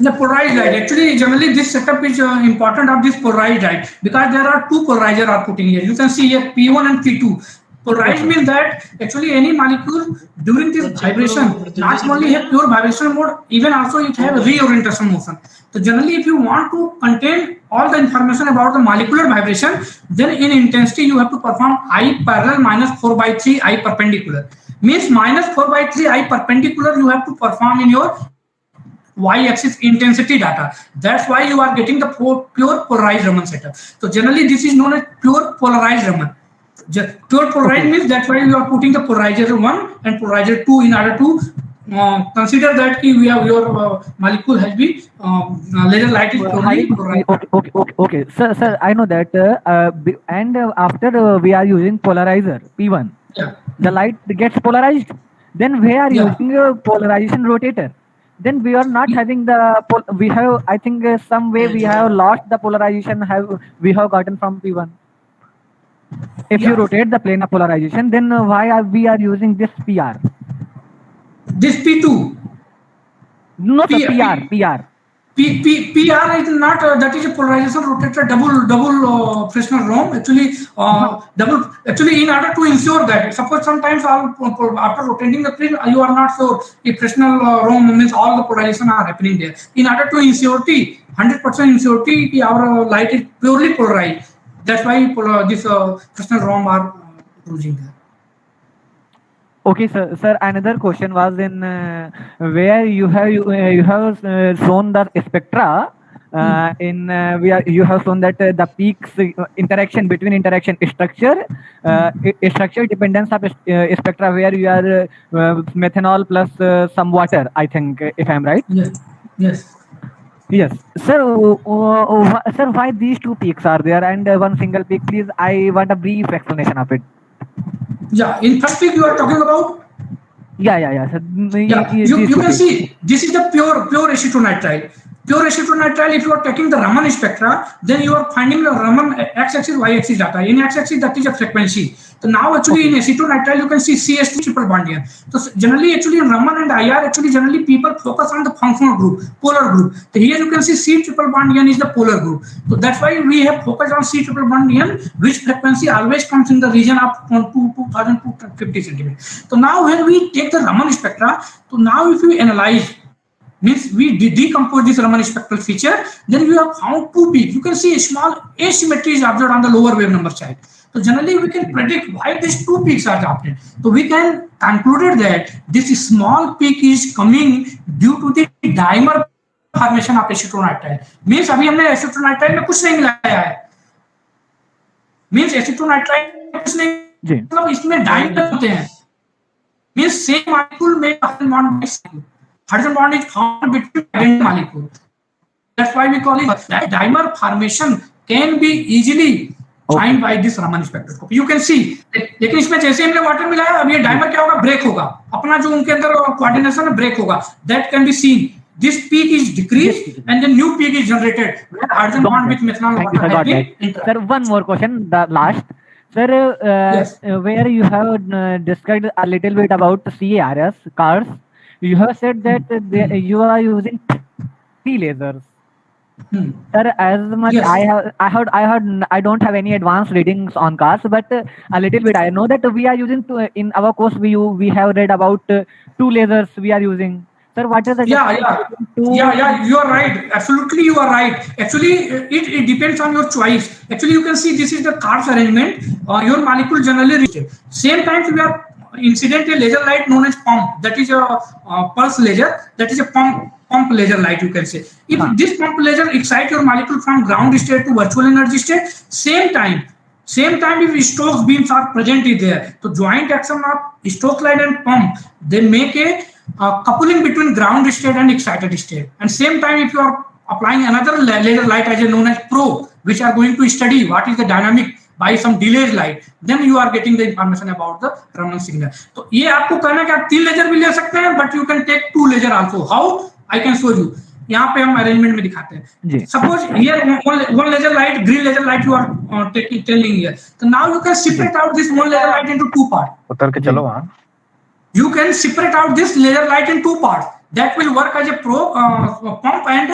The polarized light. Actually, generally this setup is important of this polarized light because there are two polarizer are putting here. You can see here P1 and P2. Polarized means that actually any molecule during this vibration not only have pure vibration mode, even also it have reorientation motion. So generally, if you want to contain all the information about the molecular vibration, then in intensity you have to perform I parallel minus 4/3 I perpendicular. Means minus 4/3 I perpendicular you have to perform in your y-axis intensity data. That's why you are getting the pure polarized Raman setup. So generally this is known as pure polarized Raman. Pure polarized means that's why you are putting the polarizer 1 and polarizer 2 in order to consider that we have your molecule has been laser light is purely polarized. Okay. Sir, I know that. And after we are using polarizer P1, Yeah. the light gets polarized. Then we are Yeah. using a polarization rotator. Then we are not having the we have, I think, some way we have lost the polarization we have gotten from P1. If you Yeah. rotate the plane of polarization, then why are we are using this PR? This P2. No, the P- PR. PR is not that is a polarization rotator double Fresnel ROM. Actually, double. Actually, in order to ensure that, suppose sometimes after rotating the plane, you are not sure if Fresnel ROM means all the polarization are happening there. In order to ensure 100% ensure our light is purely polarized. That's why this Fresnel ROM are using there. Okay, sir. Another question was in where you have shown the spectra. You have shown that the peaks interaction structure structure dependence of spectra, where you are methanol plus some water, I think, if I'm right. Yes. Yes, sir. Sir, why these two peaks are there and one single peak? Please, I want a brief explanation of it. Yeah, in first peak you are talking about. Yeah. Sir, Yeah, you can see this is the pure acetonitrile. Pure acetonitrile, if you are taking the Raman spectra, then you are finding the Raman x-axis, y-axis data. In x-axis, that is a frequency. So now actually in acetonitrile, you can see CS2 triple bond here. So generally actually in Raman and IR, actually generally people focus on the functional group, polar group. So here you can see C triple bond is the polar group. So that's why we have focused on C triple bond, which frequency always comes in the region of 2250 centimeters. So now when we take the Raman spectra, so now if you analyze, means we decompose this Raman spectral feature, then we have found two peaks. You can see a small asymmetry is observed on the lower wave number side. So generally we can predict why these two peaks are happening. So we can conclude that this small peak is coming due to the dimer formation of acetonitrile. Means अभी हमने acetonitrile में कुछ नहीं मिलाया है. Means acetonitrile में कुछ नहीं, मतलब इसमें dimer होते हैं. Means same molecule make hydrogen bond by hydrogen bond is found between identical molecule. That's why we call it that dimer formation can be easily find by this Raman spectroscopy. You can see. लेकिन इसमें जैसे हमने water मिलाया, अब ये dimer क्या होगा, break होगा, अपना जो उनके अंदर कोऑर्डिनेशन है ब्रेक होगा. That can be seen. This peak is decreased and then new peak is generated. Hydrogen bond with methanol water has been interacted. Sir, one more question, the last. Sir, Yes. Where you have discussed a little bit about CARS cars, you have said that you are using 3 lasers. Sir, as much Yes. I don't have any advanced readings on cars, but a little bit I know that we are using in our course we have read about 2 lasers we are using. Sir, what is the Yeah, difference between yeah, you are right. Absolutely, you are right. Actually, it depends on your choice. Actually, you can see this is the cars arrangement. Your molecule generally reaches. Same time, we are incident a laser light known as pump. That is a pulse laser. That is a pump laser light. You can say if this pump laser excites your molecule from ground state to virtual energy state, same time if Stokes beams are present in there, so joint action of Stokes light and pump, they make a coupling between ground state and excited state. And same time if you are applying another laser light as a known as probe, which are going to study what is the dynamic by some delayed light, then you are getting the information about the Raman signal. तो ये आपको कहना है कि आप 3 laser भी ले सकते हैं, but you can take 2 laser also. How? I can show you. यहाँ पे हम अरेंजमेंट में दिखाते हैं. Suppose here one laser light, green laser light you are telling here. So now you can separate out this one laser light into 2 parts. उतर के चलो वहाँ. You can separate out this laser light in 2 parts. That will work as a pump and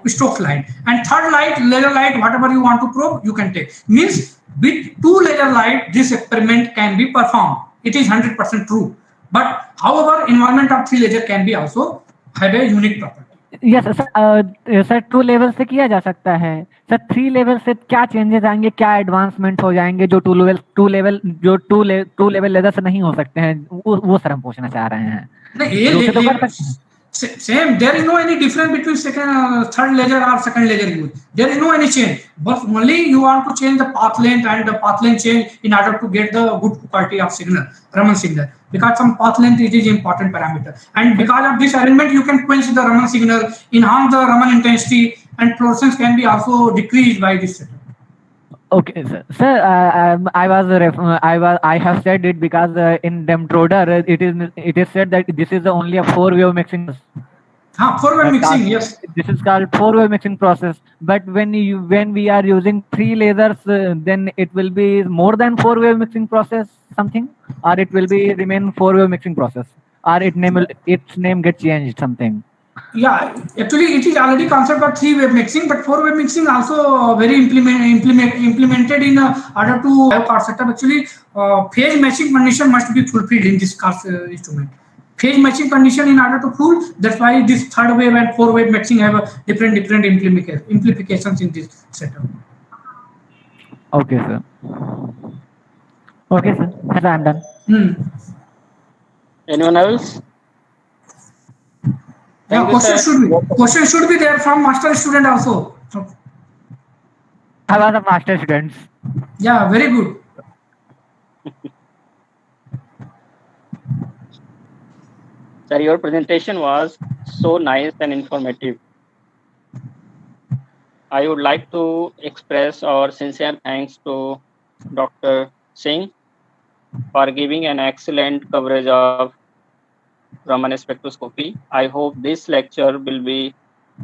Stokes light. And third light, laser light, whatever you want to probe, you can take. Means with 2 laser light, this experiment can be performed. It is 100% true. But however, involvement of 3 laser can be also have a unique property. Yes sir 2 level से किया जा सकता है. Sir 3 level से क्या changes आएंगे, क्या advancement हो जाएंगे जो 2 लेवल लेजर से नहीं हो सकते हैं, वो सर हम पूछना चाह रहे हैं. Same. There is no any difference between third laser or second laser use. There is no any change. But only you want to change the path length and the path length change in order to get the good quality of signal, Raman signal. Because some path length it is important parameter. And because of this arrangement, you can quench the Raman signal, enhance the Raman intensity, and fluorescence can be also decreased by this setup. Okay, sir. Sir, I have said it because in Demtroder it is said that this is only a 4-wave mixing. 4-wave mixing, yes. This is called 4-wave mixing process. But when we are using 3 lasers, then it will be more than 4-wave mixing process something, or it will be remain 4-wave mixing process, or its name get changed something. Yeah, actually it is already concept of 3-wave mixing, but 4-wave mixing also very implemented in order to have car setup. Actually, phase matching condition must be fulfilled in this car instrument. Phase matching condition in order to full. That's why this 3rd wave and 4-wave mixing have different implications in this setup. Okay, sir. Okay, sir. I'm done. Anyone else? Yeah, question should be there from master student also. I was a master student. Yeah, very good. Sir, your presentation was so nice and informative. I would like to express our sincere thanks to Dr. Singh for giving an excellent coverage of Raman spectroscopy. I hope this lecture will be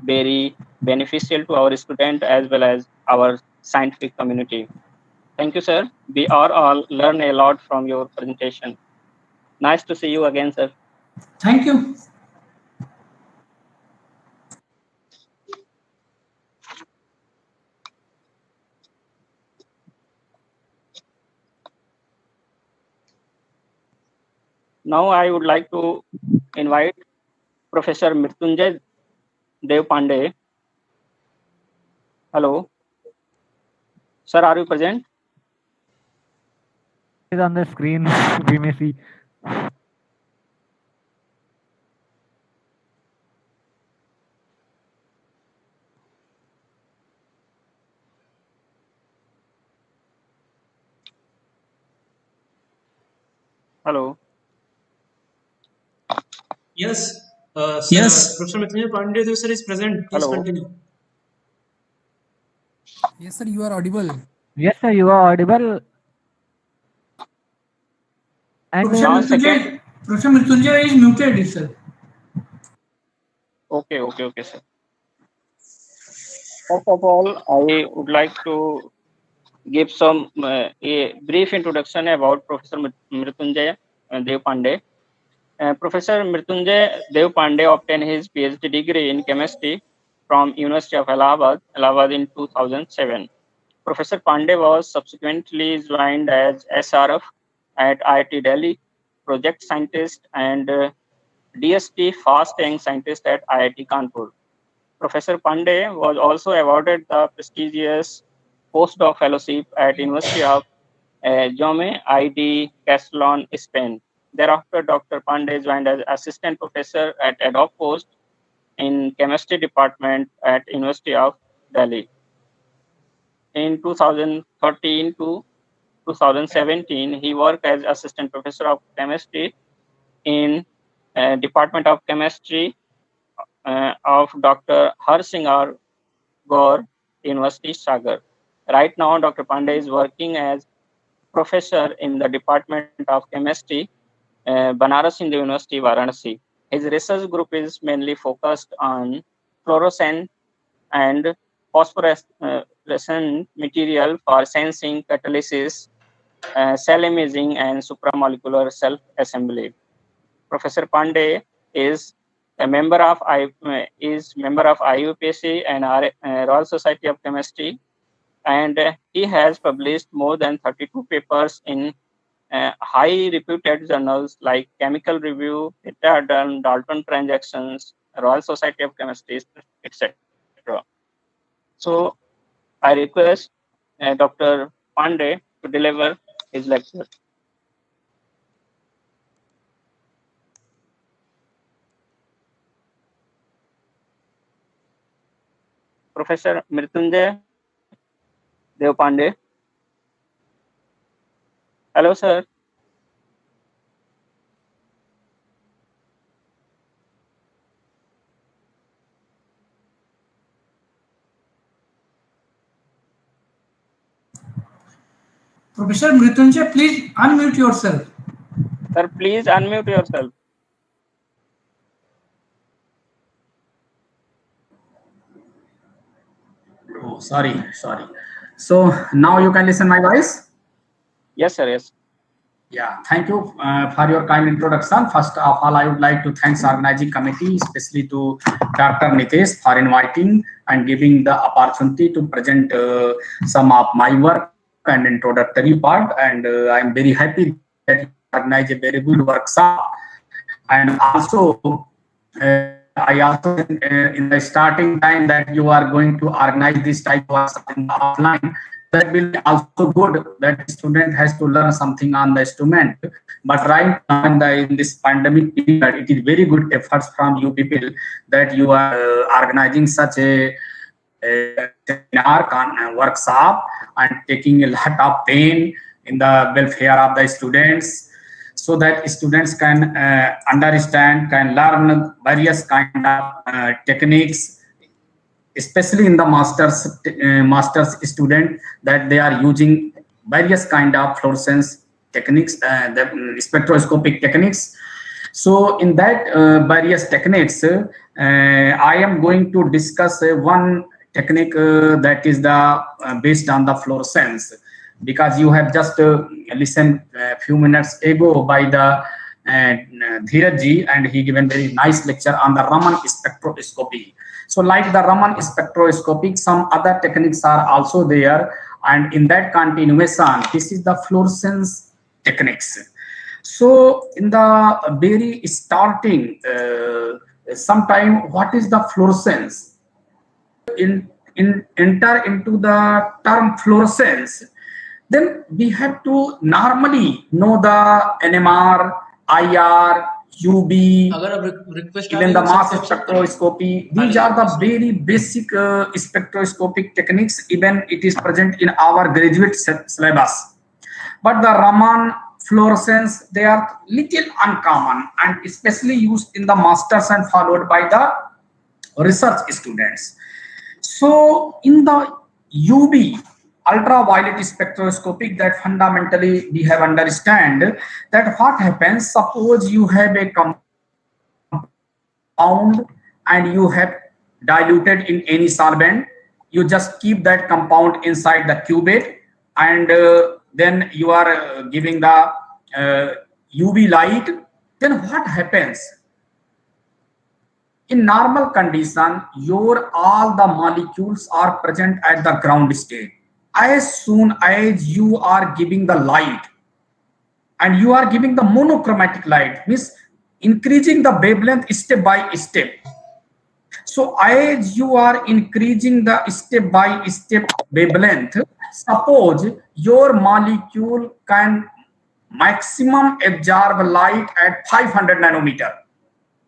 very beneficial to our students as well as our scientific community. Thank you, sir. We are all learn a lot from your presentation. Nice to see you again, sir. Thank you. Now I would like to invite Professor Mrityunjay Devpande. Hello. Sir, are you present? Is on the screen. We may see. Hello. Yes. Yes. Professor Mrityunjay Pandey sir is present. Please Hello. continue. Yes, sir, you are audible. Yes, sir, you are audible. And Professor Mrityunjay is muted, sir. Okay, sir. First of all, I would like to give some a brief introduction about Professor Mrityunjay Devpande. Professor Mrityunjay Devpande obtained his PhD degree in chemistry from University of Allahabad in 2007. Professor Pandey was subsequently joined as SRF at IIT Delhi, project scientist and DST fast young scientist at IIT Kanpur. Professor Pandey was also awarded the prestigious postdoc fellowship at University of Jaume I.D. Castellón, Spain. Thereafter, Dr. Pandey joined as assistant professor at ad hoc post in chemistry department at University of Delhi. In 2013 to 2017, he worked as assistant professor of chemistry in Department of Chemistry of Dr. Harsingar Gaur, University Sagar. Right now, Dr. Pandey is working as professor in the Department of Chemistry, Banaras Hindu University, Varanasi. His research group is mainly focused on fluorescent and phosphorescent material for sensing, catalysis, cell imaging, and supramolecular self-assembly. Professor Pandey is a member of IUPAC and Royal Society of Chemistry, and he has published more than 32 papers in high reputed journals like Chemical Review, Dalton Transactions, Royal Society of Chemistry, etc. So I request Dr. Pandey to deliver his lecture. Professor Mrityunjay Devpande. Hello, sir. Professor Mrityunjay, please unmute yourself. Sir, please unmute yourself. Oh, sorry. So now you can listen my voice? Yes, sir, yes. Yeah, thank you for your kind introduction. First of all, I would like to thank the organizing committee, especially to Dr. Nitesh for inviting and giving the opportunity to present some of my work and introductory part. And I am very happy that you organize a very good workshop. And also, I also in the starting time that you are going to organize this type of workshop in the offline. That will be also good that the student has to learn something on the instrument. But right now in this pandemic period, it is very good efforts from you people that you are organizing such a seminar workshop and taking a lot of pain in the welfare of the students, so that students can understand, can learn various kind of techniques, especially in the master's student, that they are using various kind of fluorescence techniques, the spectroscopic techniques. So in that various techniques, I am going to discuss one technique that is the based on the fluorescence, because you have just listened a few minutes ago by the Dheeraj ji, and he given very nice lecture on the Raman spectroscopy. So like the Raman spectroscopy, some other techniques are also there, and in that continuation, this is the fluorescence techniques. So in the very starting, sometime what is the fluorescence? Enter into the term fluorescence, then we have to normally know the NMR, IR, UV, even the mass spectroscopy. These are the very basic spectroscopic techniques. Even it is present in our graduate syllabus. But the Raman fluorescence, they are little uncommon and especially used in the masters and followed by the research students. So in the UV, ultraviolet spectroscopic, that fundamentally we have understand that what happens, suppose you have a compound and you have diluted in any solvent, you just keep that compound inside the cuvette, and then you are giving the UV light. Then what happens? In normal condition, all the molecules are present at the ground state. As soon as you are giving the light, and you are giving the monochromatic light, means increasing the wavelength step by step. So as you are increasing the step by step wavelength, suppose your molecule can maximum absorb light at 500 nanometer.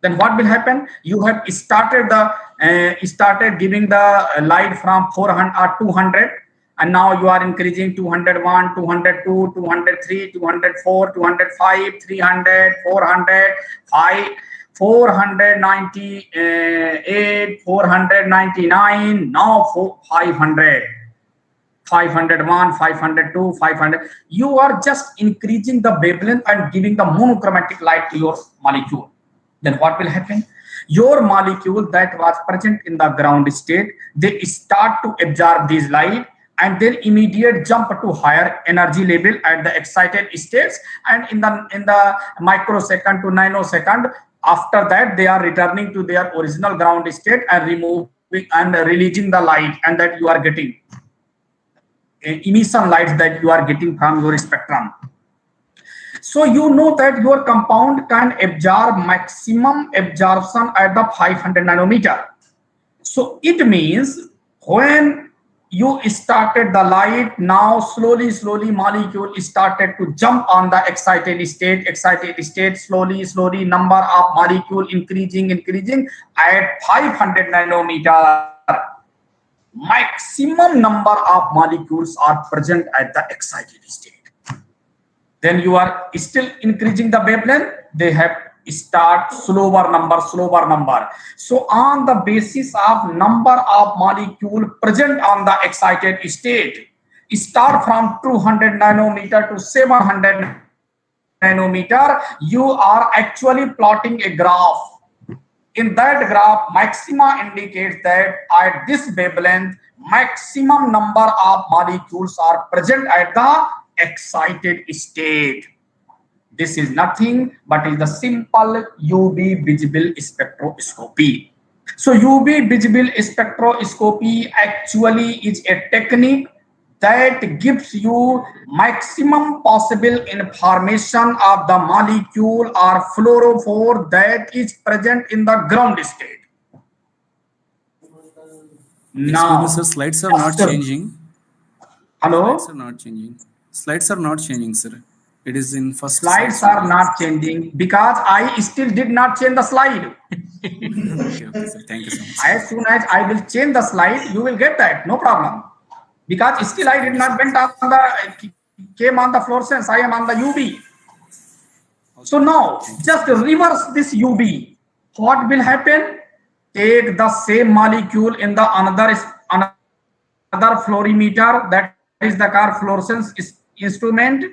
Then what will happen? You have started giving the light from 400 or 200, and now you are increasing 201, 202, 203, 204, 205, 300, 400, 498, 499, now 500. 501, 502, 500. You are just increasing the wavelength and giving the monochromatic light to your molecule. Then what will happen? Your molecule that was present in the ground state, they start to absorb this light and then immediate jump to higher energy level at the excited states, and in the microsecond to nanosecond, after that they are returning to their original ground state and removing and releasing the light, and that you are getting emission lights that you are getting from your spectrum. So you know that your compound can absorb maximum absorption at the 500 nanometer. So it means when you started the light, now slowly molecule started to jump on the excited state, slowly number of molecule increasing at 500 nanometer. Maximum number of molecules are present at the excited state. Then you are still increasing the wavelength, they have start slower number. So on the basis of number of molecule present on the excited state, start from 200 nanometer to 700 nanometer, you are actually plotting a graph. In that graph, maxima indicates that at this wavelength, maximum number of molecules are present at the excited state. This is nothing but is the simple UV visible spectroscopy. So UV visible spectroscopy actually is a technique that gives you maximum possible information of the molecule or fluorophore that is present in the ground state. Now, sir, slides are not changing. Hello? Slides are not changing. Slides are not changing, sir. It is in first. Slides are not changing because I still did not change the slide. Okay, sir. Thank you so much. As soon as I will change the slide, you will get that. No problem. Because still I did not went on came on the fluorescence. I am on the UV. So now just reverse this UV. What will happen? Take the same molecule in the another fluorimeter, that is the car fluorescence instrument,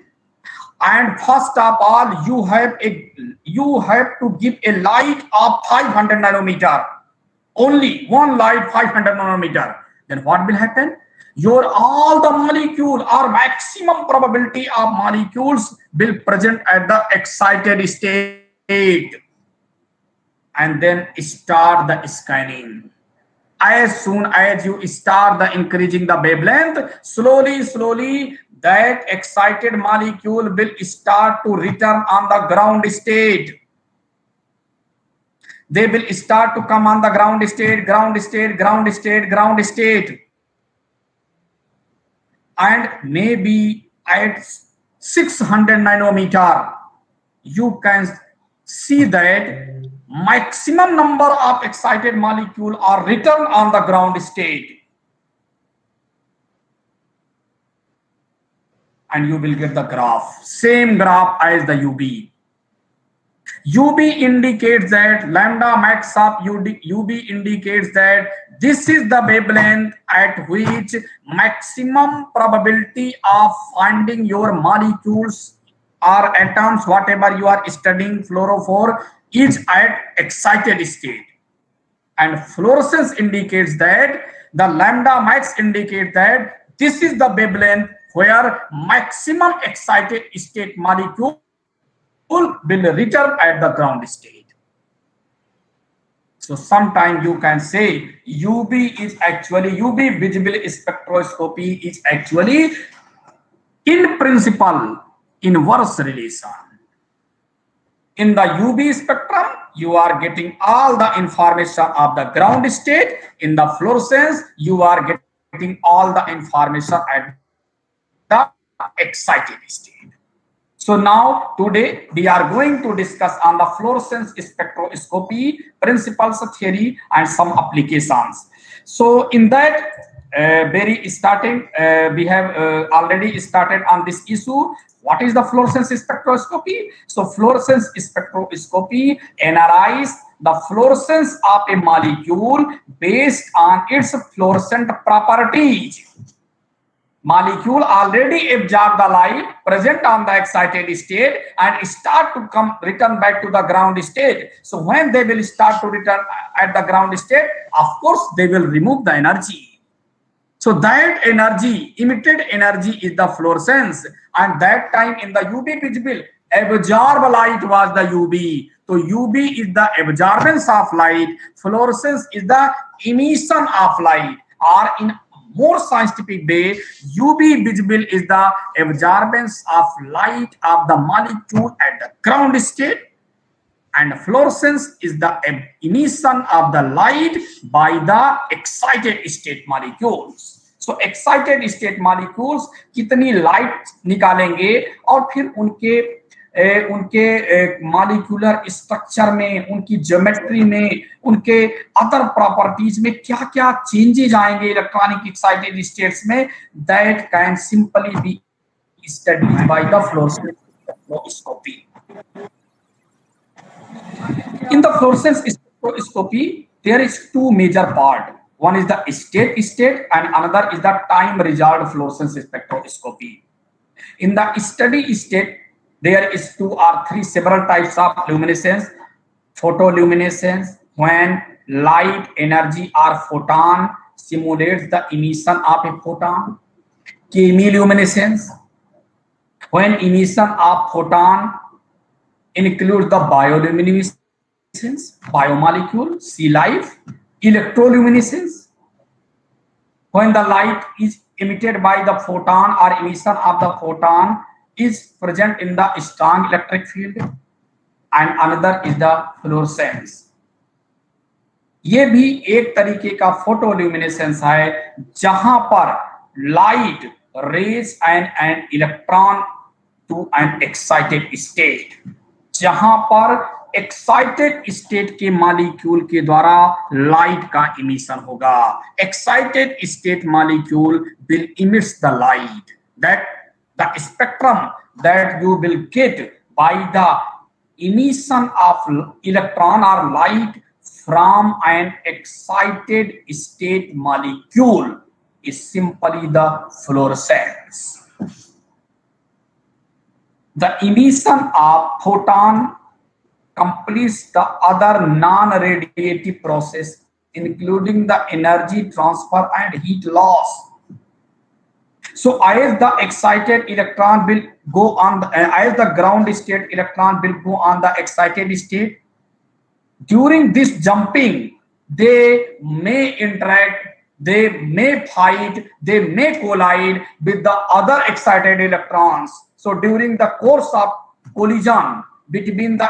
and first of all you have to give a light of 500 nanometer. Only one light 500 nanometer. Then what will happen? All the molecule or maximum probability of molecules will present at the excited state, and then start the scanning. As soon as you start the increasing the wavelength, slowly that excited molecule will start to return on the ground state. They will start to come on the ground state. And maybe at 600 nanometer, you can see that maximum number of excited molecule are returned on the ground state. And you will get the graph, same graph as the UV. UV indicates that lambda max of UV indicates that this is the wavelength at which maximum probability of finding your molecules or atoms, whatever you are studying fluorophore, is at excited state. And fluorescence indicates that the lambda max indicates that this is the wavelength where maximum excited state molecule will return at the ground state. So sometimes you can say UV visible spectroscopy is actually in principle inverse relation. In the UV spectrum, you are getting all the information of the ground state. In the fluorescence, you are getting all the information at the excited state. So now today we are going to discuss on the fluorescence spectroscopy principles, theory, and some applications. So in that very starting, we have already started on this issue. What is the fluorescence spectroscopy? So fluorescence spectroscopy analyzes the fluorescence of a molecule based on its fluorescent properties. Molecule already absorb the light present on the excited state and start to return back to the ground state. So when they will start to return at the ground state, of course they will remove the energy. So that energy, emitted energy, is the fluorescence, and that time in the UV visible absorb light was the UV. So UV is the absorbance of light, fluorescence is the emission of light, or in more scientific way, UV visible is the absorbance of light of the molecule at the ground state, and fluorescence is the emission of the light by the excited state molecules. So excited state molecules कितनी light निकालेंगे और फिर उनके molecular structure में, उनकी geometry में, उनके other properties में क्या क्या चेंजेस आएंगे इलेक्ट्रॉनिक एक्साइटेड स्टेट्स में, that can simply be studied by the fluorescence spectroscopy. In the fluorescence spectroscopy, there is two major parts. One is the state and another is the time resolved fluorescence spectroscopy. In the steady state, there is 2 or 3 several types of luminescence. Photoluminescence, when light energy or photon simulates the emission of a photon. Chemiluminescence, when emission of photon includes the bioluminescence, biomolecule, sea life. Electroluminescence, when the light is emitted by the photon or emission of the photon is present in the strong electric field. And another is the fluorescence. ये भी एक तरीके का फोटोल्यूमिनेसेंस है जहां पर light raise an electron to an excited state, जहां पर एक्साइटेड स्टेट के मॉलिक्यूल के द्वारा लाइट का इमिशन होगा. Excited state molecule will emits the light. That the spectrum that you will get by the emission of electron or light from an excited state molecule is simply the fluorescence. The emission of photon completes the other non-radiative process, including the energy transfer and heat loss. So as the excited electron will go on, as the ground state electron will go on the excited state, during this jumping, they may interact, they may fight, they may collide with the other excited electrons. So during the course of collision between the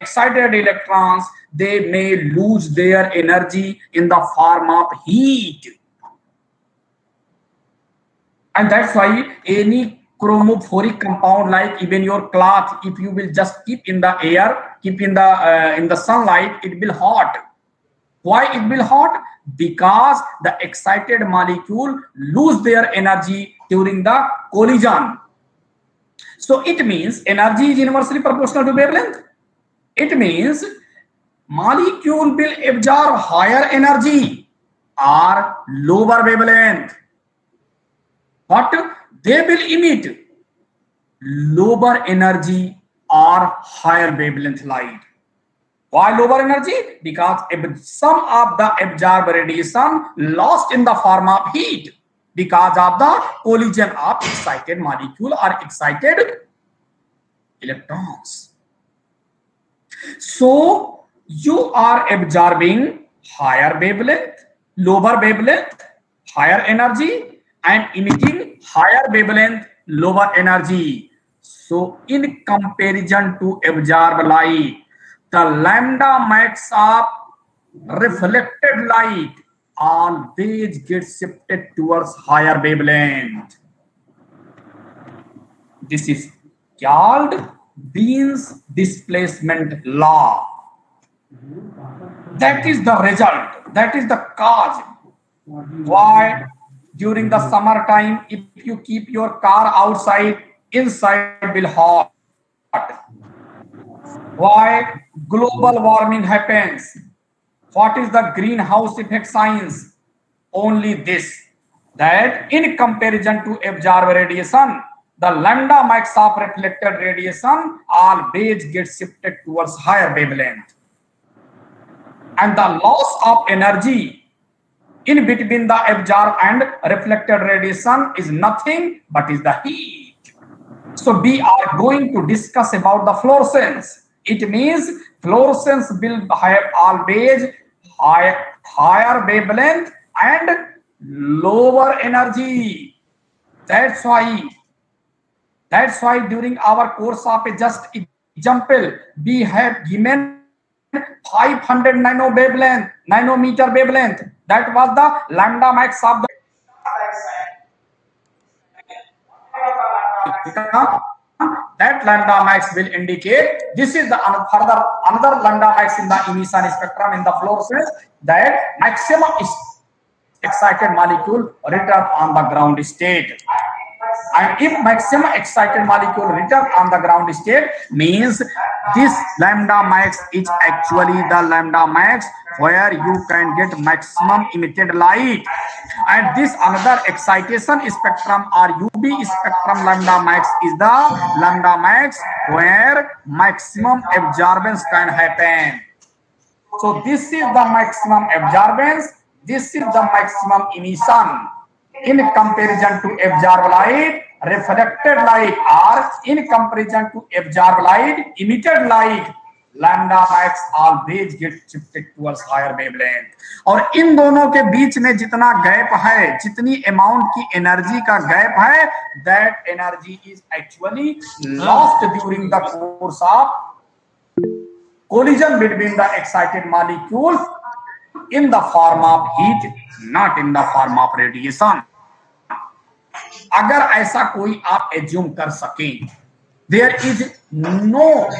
excited electrons, they may lose their energy in the form of heat. And that's why any chromophoric compound, like even your cloth, if you will just keep in the air, keep in the sunlight, it will hot. Why it will hot? Because the excited molecule lose their energy during the collision. So it means energy is inversely proportional to wavelength. It means molecule will absorb higher energy or lower wavelength, but they will emit lower energy or higher wavelength light. Why lower energy? Because some of the absorbed radiation lost in the form of heat because of the collision of excited molecule or excited electrons. So you are absorbing higher wavelength, lower wavelength, higher energy, and emitting higher wavelength, lower energy. So in comparison to absorbed light, the lambda max of reflected light always gets shifted towards higher wavelength. This is called Green's displacement law. That is the result, that is the cause why during the summertime, if you keep your car outside, inside will hot. Why global warming happens? What is the greenhouse effect science? Only this, that in comparison to observed radiation, the lambda max of reflected radiation always gets shifted towards higher wavelength. And the loss of energy in between the absorbed and reflected radiation is nothing but is the heat. So we are going to discuss about the fluorescence. It means fluorescence will have always higher wavelength and lower energy. That's why during our course of a just example, we have given 500 nanometer wavelength. That was the lambda max of the that lambda max will indicate this is the another lambda max in the emission spectrum in the fluorescence, that maximum excited molecule return on the ground state. And if maximum excited molecule return on the ground state, means this lambda max is actually the lambda max where you can get maximum emitted light. And this another excitation spectrum or UV spectrum lambda max is the lambda max where maximum absorbance can happen. So this is the maximum absorbance, this is the maximum emission. In comparison to absorbed light, reflected light, or in comparison to absorbed light, emitted light, lambda max always gets shifted towards higher wavelength. और इन दोनों के बीच में जितना gap है, जितनी amount की energy का gap है, that energy is actually lost during the course of collision between the excited molecules in the form of heat, not in the form of radiation. अगर ऐसा कोई आप एज्यूम कर सकें, there is no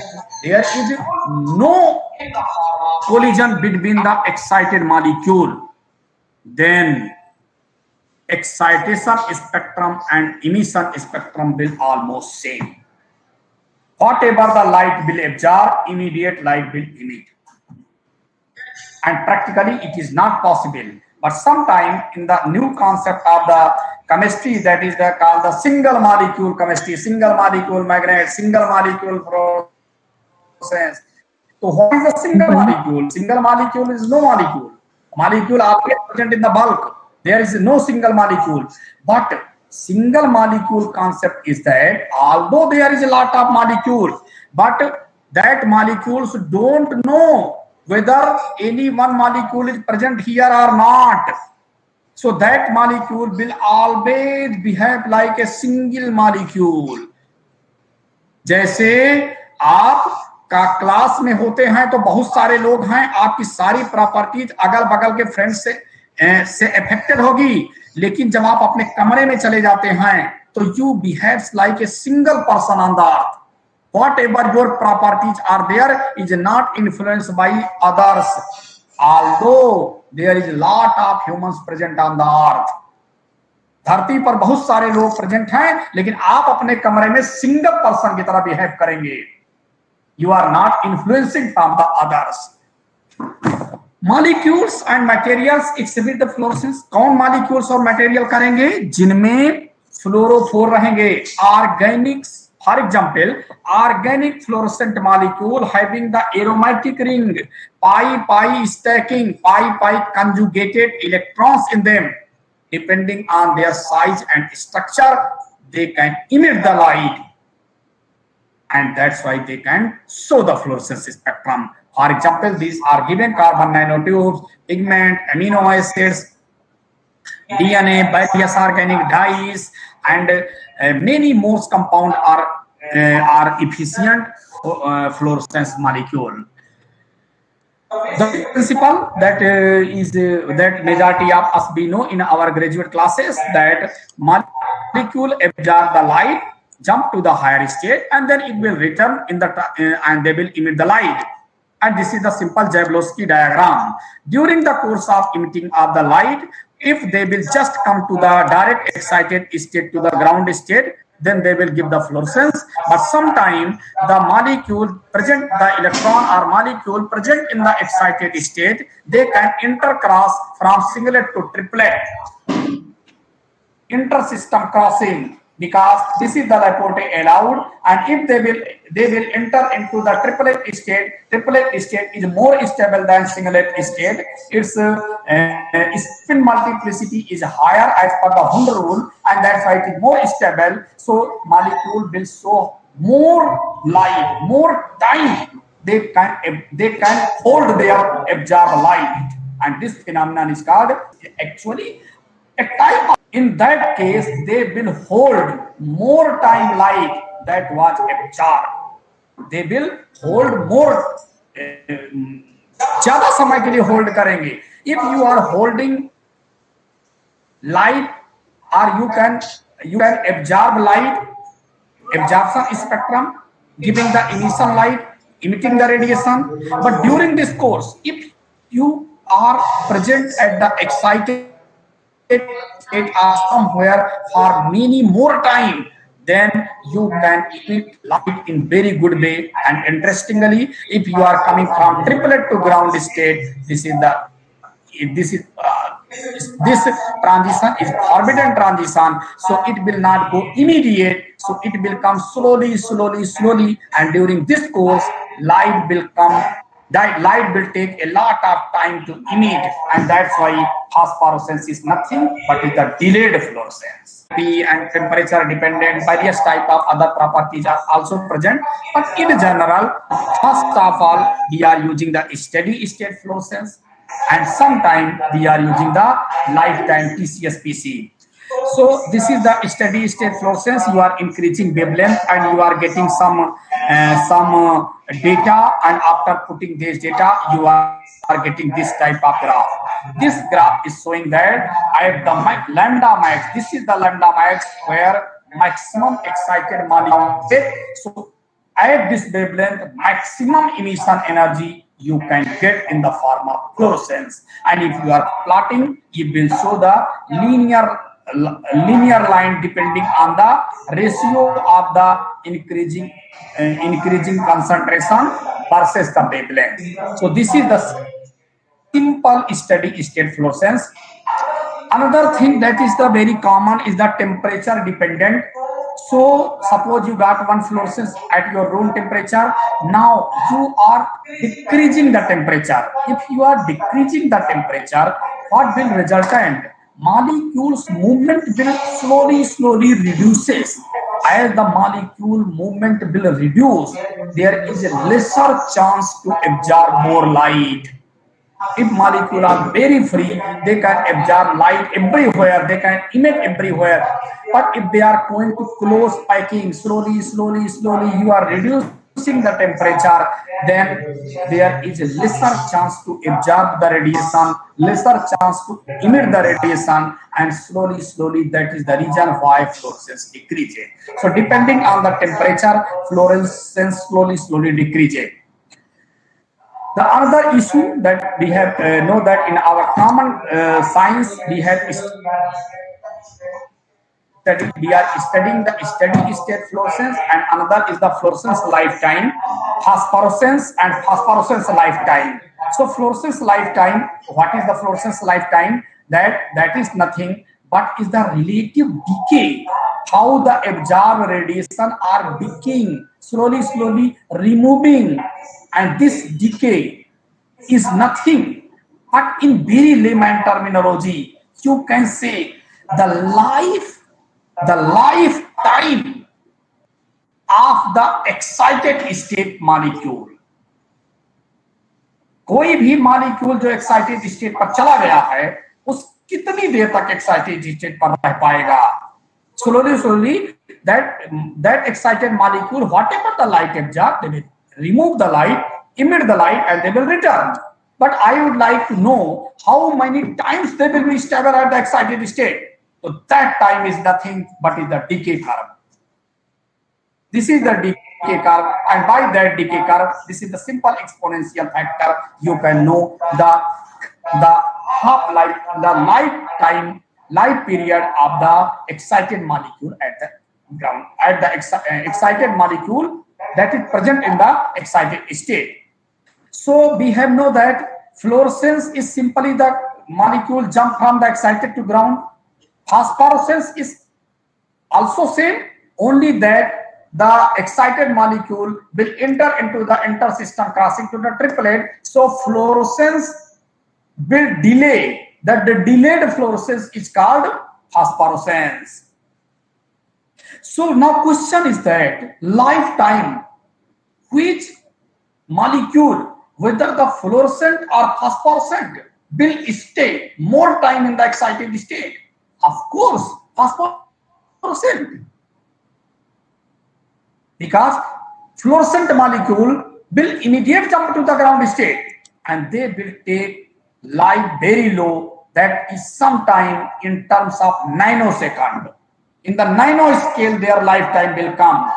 collision between the excited molecule, then excitation spectrum and emission spectrum will almost same. Whatever the light will absorb, immediate light will emit. And practically it is not possible. But sometime in the new concept of the chemistry, that is called the single molecule chemistry, single molecule magnet, single molecule process. So what is a single molecule? Single molecule is no molecule. Molecule are present in the bulk. There is no single molecule. But single molecule concept is that although there is a lot of molecules, but that molecules don't know whether any one molecule is present here or not. So that molecule will always behave like a single molecule. जैसे आप का class में होते हैं तो बहुत सारे लोग हैं, आपकी सारी प्रॉपर्टीज अगल बगल के फ्रेंड्स से अफेक्टेड होगी, लेकिन जब आप अपने कमरे में चले जाते हैं तो you behaves like a single person on the earth. Whatever your properties are there is not influenced by others, although there is a lot of humans present on the earth. धरती पर बहुत सारे लोग प्रेजेंट हैं, लेकिन आप अपने कमरे में सिंगल पर्सन की तरह बिहेव करेंगे. You are not influencing from the others. Molecules and materials exhibit the fluorescence. कौन molecules और material करेंगे? जिनमें फ्लोरोफोर रहेंगे. Organics. For example, organic fluorescent molecule having the aromatic ring, pi stacking, pi conjugated electrons in them, depending on their size and structure, they can emit the light, and that's why they can show the fluorescence spectrum. For example, these are given: carbon nanotubes, pigment, amino acids, DNA, various organic dyes, and many more compounds are are efficient fluorescence molecule. The principle that that majority of us we know in our graduate classes, that molecule absorb the light, jump to the higher state, and then it will return in the and they will emit the light. And this is the simple Jablonski diagram. During the course of emitting of the light, if they will just come to the direct excited state to the ground state, then they will give the fluorescence. But sometimes the molecule present, the electron or molecule present in the excited state, they can intercross from singlet to triplet, intersystem crossing, because this is the Laporte allowed. And if they will enter into the triplet state is more stable than singlet state. Its spin multiplicity is higher as per the Hund rule, and that's why it is more stable. So molecule will show more light, more time they can hold their absorb light, and this phenomenon is called actually a type of, in that case they will hold more time light that was absorbed. They will hold more, ज़्यादा समय के लिए hold करेंगे. If you are holding light, or you can absorb light, absorption spectrum, giving the initial light, emitting the radiation. But during this course, if you are present at the excited state or somewhere for many more time, then you can emit light in very good way. And interestingly, if you are coming from triplet to ground state, this transition is forbidden transition, so it will not go immediate, so it will come slowly, and during this course light will take a lot of time to emit, and that's why phosphorescence is nothing but is the delayed fluorescence. And temperature dependent various type of other properties are also present, but in general, first of all, we are using the steady state fluorescence, and sometimes we are using the lifetime TCS/PC. So this is the steady state fluorescence. You are increasing wavelength and you are getting some data, and after putting this data, you are getting this type of graph. This graph is showing that at the lambda max, this is the lambda max where maximum excited molecule. So at this wavelength, maximum emission energy you can get in the form of fluorescence. And if you are plotting, it will show the linear line depending on the ratio of the increasing concentration versus the wavelength. So this is the simple steady state fluorescence. Another thing that is the very common is the temperature dependent. So suppose you got one fluorescence at your room temperature. Now you are decreasing the temperature. If you are decreasing the temperature, what will resultant? Molecules movement will slowly reduces. As the molecule movement will reduce, there is a lesser chance to absorb more light. If molecules are very free, they can absorb light everywhere, they can emit everywhere. But if they are going to close packing, slowly, you are reducing the temperature, then there is a lesser chance to absorb the radiation, lesser chance to emit the radiation, and slowly, that is the reason why fluorescence decreases. So depending on the temperature, fluorescence slowly decreases. The other issue that we have know that in our common science we are studying the steady state fluorescence, and another is the fluorescence lifetime, phosphorescence and phosphorescence lifetime. So fluorescence lifetime, what is the fluorescence lifetime? That is nothing but is the relative decay, how the absorbed radiation are decaying, slowly removing. And this decay is nothing but, in very layman terminology, you can say the lifetime of the excited state molecule. कोई भी molecule जो excited state पर चला गया है, उस कितनी देर तक एक्साइटेड स्टेट पर रह पाएगा. Slowly that excited molecule, whatever the light absorbed, they will remove the light, emit the light, and they will return. But I would like to know how many times they will be stable at the excited state. So that time is nothing but is the decay curve. This is the decay curve, and by that decay curve, this is the simple exponential factor. You can know the half-life, the life period of the excited molecule at the ground, at the excited molecule that is present in the excited state. So we have know that fluorescence is simply the molecule jump from the excited to ground. Phosphorescence is also same, only that the excited molecule will enter into the intersystem crossing to the triplet. So fluorescence will delay. That the delayed fluorescence is called phosphorescence. So now question is that lifetime, which molecule, whether the fluorescent or phosphorescent, will stay more time in the excited state? Of course, phosphorescent. Because fluorescent molecule will immediately jump to the ground state and they will take life very low. That is sometime in terms of nanosecond. In the nanoscale, their lifetime will come.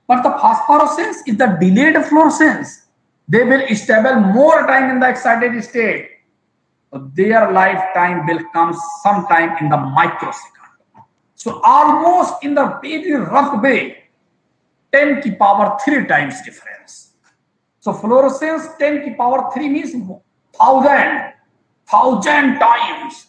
But the phosphorescence is the delayed fluorescence. They will stable more time in the excited state. So their lifetime will come sometime in the microsecond. So almost in the very rough way, 10 to the power 3 times difference. So fluorescence 10 to the power 3 means 1000 times.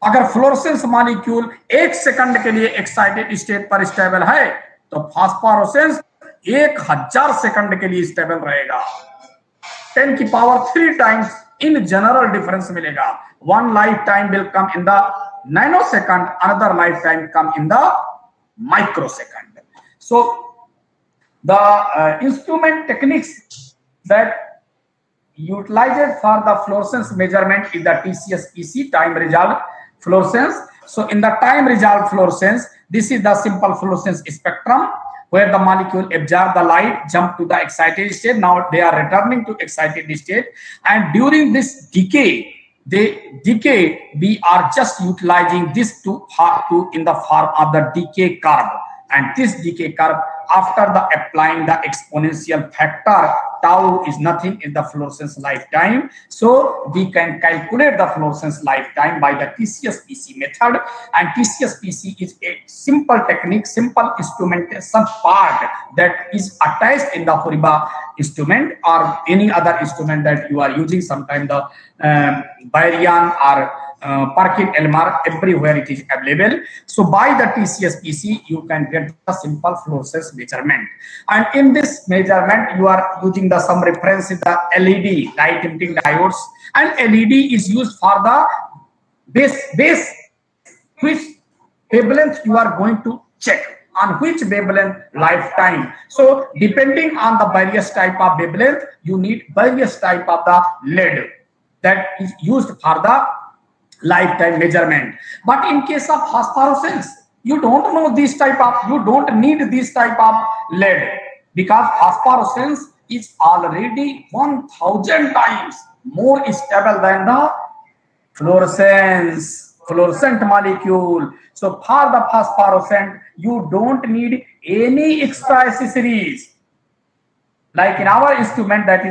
अगर fluorescence molecule 1 second के लिए excited state पर stable है तो फास्फोरेसेंस 1000 second के लिए stable रहेगा. 10 की power 3 times in general difference मिलेगा. One life time will come in the nano second, another life time come in the micro second. So the instrument techniques that utilized for the fluorescence measurement is the TCS-PC, time resolved fluorescence. So in the time resolved fluorescence, this is the simple fluorescence spectrum where the molecule absorb the light, jump to the excited state. Now they are returning to excited state, and during this decay, we are just utilizing this to in the form of the decay curve. And this decay curve, after the applying the exponential factor, tau is nothing in the fluorescence lifetime. So we can calculate the fluorescence lifetime by the TCS-PC method. And TCS-PC is a simple technique, simple instrumentation part that is attached in the HORIBA instrument or any other instrument that you are using. Sometimes the Barian or Perkin-Elmer, everywhere it is available. So by the TCS-PC, you can get the simple fluorescence measurement. And in this measurement, you are using the some reference in the LED, light emitting diodes. And LED is used for the base which wavelength you are going to check, on which wavelength lifetime. So depending on the various type of wavelength, you need various type of the LED that is used for the lifetime measurement. But in case of phosphorescence, you don't know this type of, you don't need this type of LED, because phosphorescence is already 1000 times more stable than the fluorescent molecule. So for the phosphorescent, you don't need any extra accessories. Like in our instrument that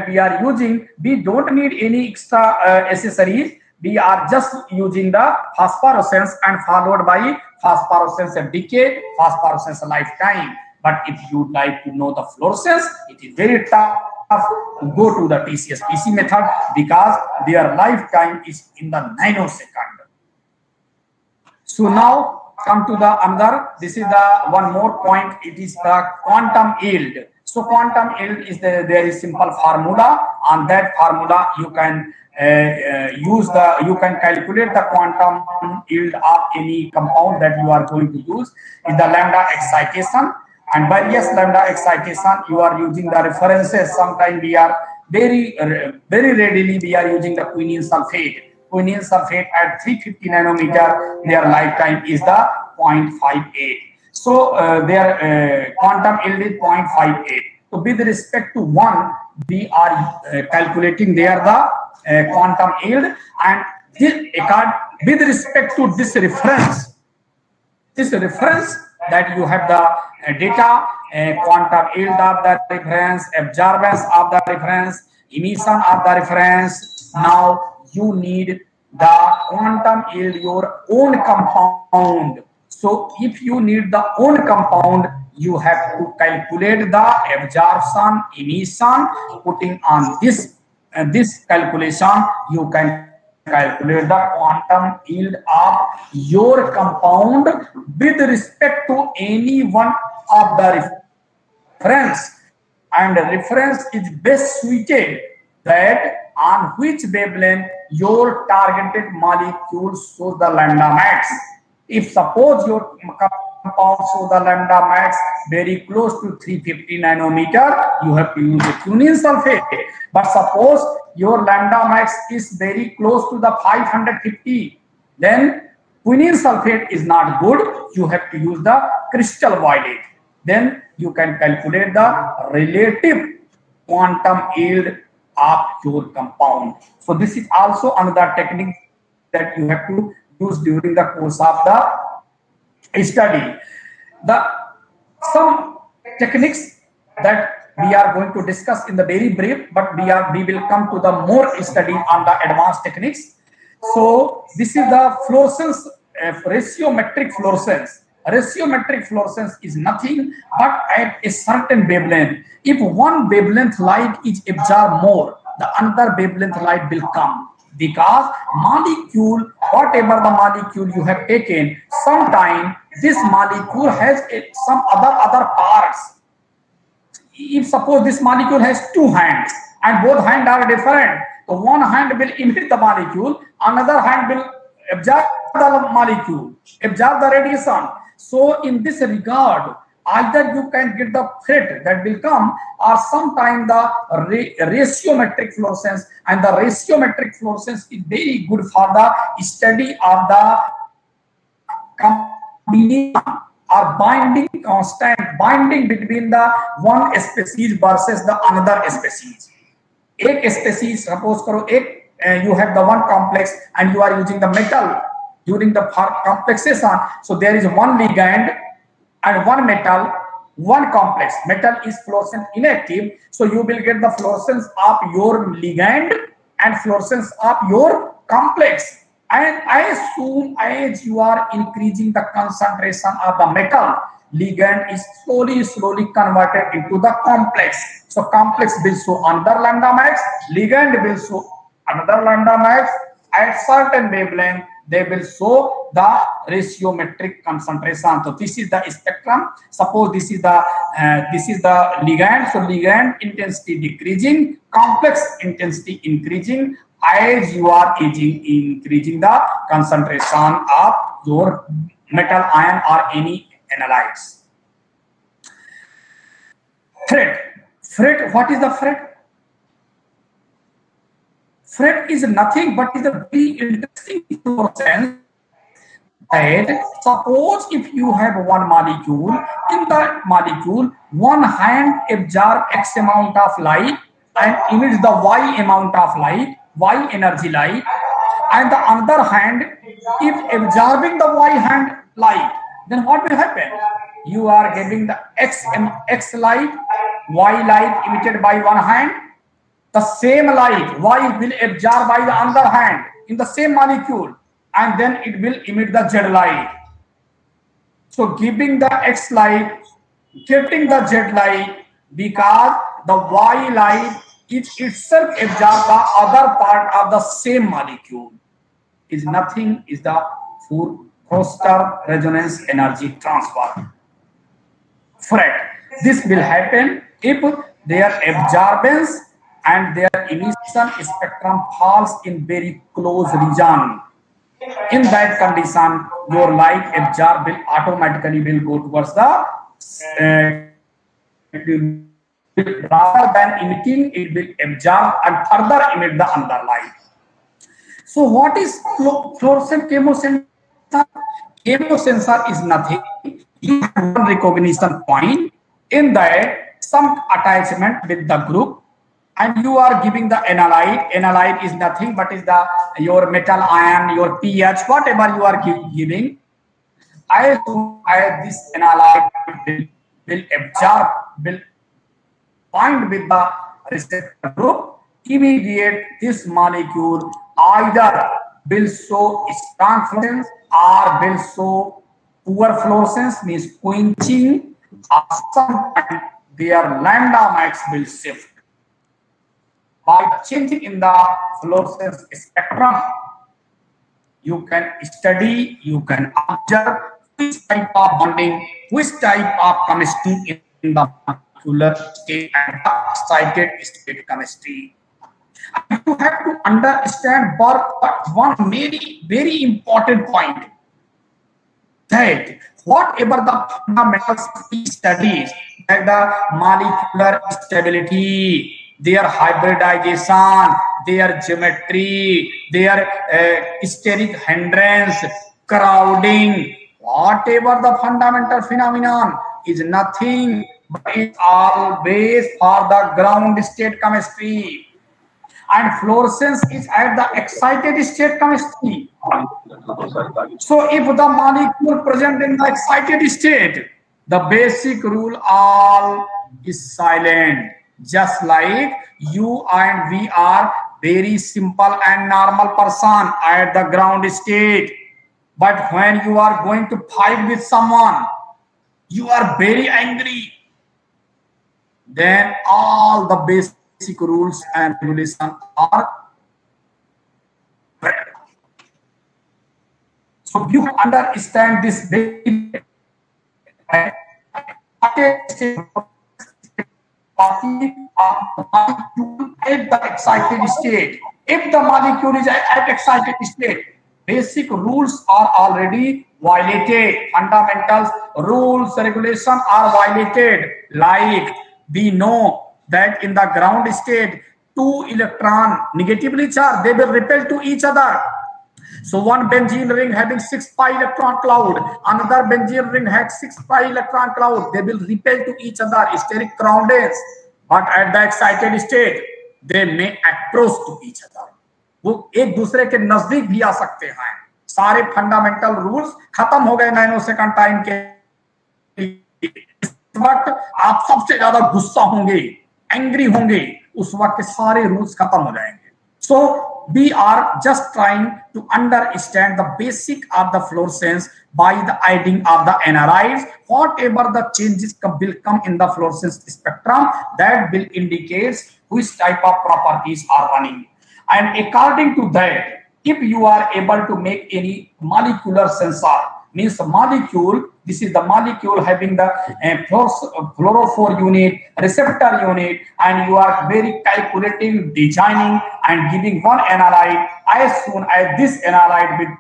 we are using, we don't need any extra accessories. We are just using the phosphorescence and followed by phosphorescence decay, phosphorescence lifetime. But if you would like to know the fluorescence, it is very tough to go to the TCS-PC method because their lifetime is in the nanosecond. So now come to the another. This is the one more point. It is the quantum yield. So quantum yield is there is simple formula. On that formula, you can you can calculate the quantum yield of any compound that you are going to use in the lambda excitation. And various lambda excitation, you are using the references. Sometimes we are very readily we are using the quinine sulfate. Quinine sulfate at 350 nanometer, their lifetime is the 0.58. So their quantum yield is 0.58. So with respect to 1, we are calculating there the quantum yield, and this, with respect to this reference that you have the data, quantum yield of the reference, absorbance of the reference, emission of the reference. Now you need the quantum yield, your own compound. So if you need the own compound, you have to calculate the absorption, emission. Putting on this calculation, you can calculate the quantum yield of your compound with respect to any one of the reference, and the reference is best suited that on which wavelength your targeted molecule shows the lambda max. If suppose your compound shows the lambda max very close to 350 nanometer, you have to use a quinine sulfate. But suppose your lambda max is very close to the 550, then quinine sulfate is not good. You have to use the crystal violet. Then you can calculate the relative quantum yield of your compound. So this is also another technique that you have to use during the course of the study. Some techniques that we are going to discuss in the very brief, but we will come to the more study on the advanced techniques. So this is the fluorescence, ratiometric fluorescence. Ratiometric fluorescence is nothing but at a certain wavelength. If one wavelength light is absorbed more, the another wavelength light will come, because molecule, whatever the molecule you have taken, sometime this molecule has some other parts. If suppose this molecule has two hands and both hands are different, so one hand will emit the molecule, another hand will absorb the molecule, absorb the radiation. So in this regard, either you can get the FRET that will come, or sometime the ratiometric fluorescence, and the ratiometric fluorescence is very good for the study of the combination or binding, constant binding between the one species versus the another species. एक species, suppose करो एक you have the one complex and you are using the metal during the complexation. So there is one ligand and one metal, one complex. Metal is fluorescent inactive, so you will get the fluorescence of your ligand and fluorescence of your complex. And as soon as you are increasing the concentration of the metal, ligand is slowly converted into the complex. So complex will show another lambda max, ligand will show another lambda max. At certain wavelength, they will show the ratiometric concentration. So this is the spectrum. Suppose this is the ligand. So ligand intensity decreasing, complex intensity increasing as you are increasing the concentration of your metal ion or any analytes. FRET. What is the FRET? FRET is nothing but is a very interesting fluorescence. And suppose if you have one molecule, in that molecule, one hand absorbs X amount of light and emits the Y amount of light, Y energy light, and the other hand, if absorbing the Y hand light, then what will happen? You are getting the X light, Y light emitted by one hand. The same light, Y will absorb by the other hand in the same molecule, and then it will emit the Z light. So giving the X light, getting the Z light, because the Y light is itself absorbed the other part of the same molecule. Is nothing is the Foster resonance energy transfer. FRET. This will happen if their absorbance and their emission spectrum falls in very close region. In that condition, your light absorb will automatically go towards the rather than emitting, it will absorb and further emit the another light. So what is fluorescent chemosynthesis? chemosensor is nothing. You have one recognition point in that some attachment with the group, and you are giving the analyte. Analyte is nothing but is the your metal ion, your pH, whatever you are giving. As soon as this analyte will absorb, will bind with the receptor group, immediate this molecule either will show strong fluorescence or will show poor fluorescence, means quenching, or sometimes their lambda max will shift. By changing in the fluorescence spectrum, you can study, you can observe which type of bonding, which type of chemistry in the molecular state and excited state chemistry. And you have to understand one very important point, that whatever the fundamentals we studies, like the molecular stability, their hybridization, their geometry, their steric hindrance, crowding, whatever the fundamental phenomenon is nothing but it's always for the ground state chemistry, and fluorescence is at the excited state chemistry. So if the molecule present in the excited state, the basic rule all is silent. Just like you and we are very simple and normal person at the ground state, but when you are going to fight with someone, you are very angry, then all the basic rules and regulations are break. So you understand this very at the excited state. If the molecule is at excited state, basic rules are already violated. Fundamentals, rules, regulations are violated. Like we know that in the ground state, two electrons negatively charged, they will repel to each other. So one benzene ring having 6 pi electron cloud, another benzene ring has 6 pi electron cloud, they will repel to each other, steric groundings. But at the excited state, they may approach to each other. वो एक दूसरे के नजदीक भी आ सकते हैं. सारे fundamental rules खत्म हो गए नैनो सेकंड टाइम के. इस वक्त आप सबसे ज्यादा गुस्सा होंगे, एंग्री होंगे, उस वक्त सारे रूल्स खत्म हो जाएंगे. So we are just trying to understand the basic of the fluorescence by the adding of the analytes. Whatever the changes will come in the fluorescence spectrum, that will indicate which type of properties are running. And according to that, if you are able to make any molecular sensor, means the molecule, this is the molecule having the fluorophore unit, receptor unit, and you are very calculating, designing, and giving one analyte. As soon as this analyte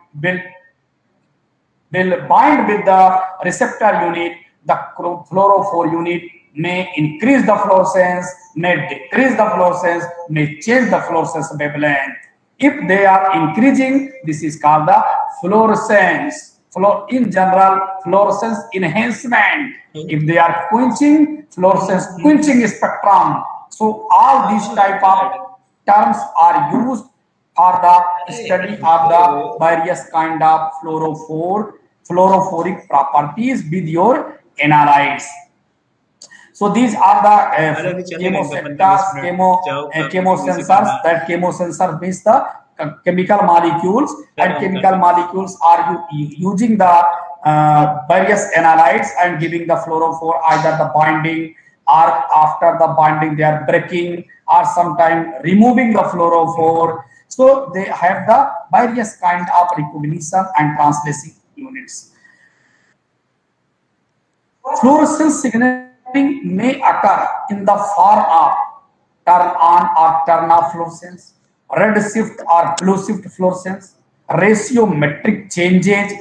will bind with the receptor unit, the fluorophore unit may increase the fluorescence, may decrease the fluorescence, may change the fluorescence wavelength. If they are increasing, this is called the fluorescence. In general, fluorescence enhancement. If they are quenching, fluorescence quenching spectrum. So all these type of terms are used for the study of the various kind of fluorophoric properties with your analytes. So these are the chemosensors. That chemosensor means the chemical molecules, and chemical molecules are using the various analytes and giving the fluorophore, either the binding or after the binding they are breaking or sometimes removing the fluorophore. So they have the various kind of recognition and translation units. Fluorescence signaling may occur in the form of turn on or turn off fluorescence, red shift or blue shift fluorescence, ratiometric changes,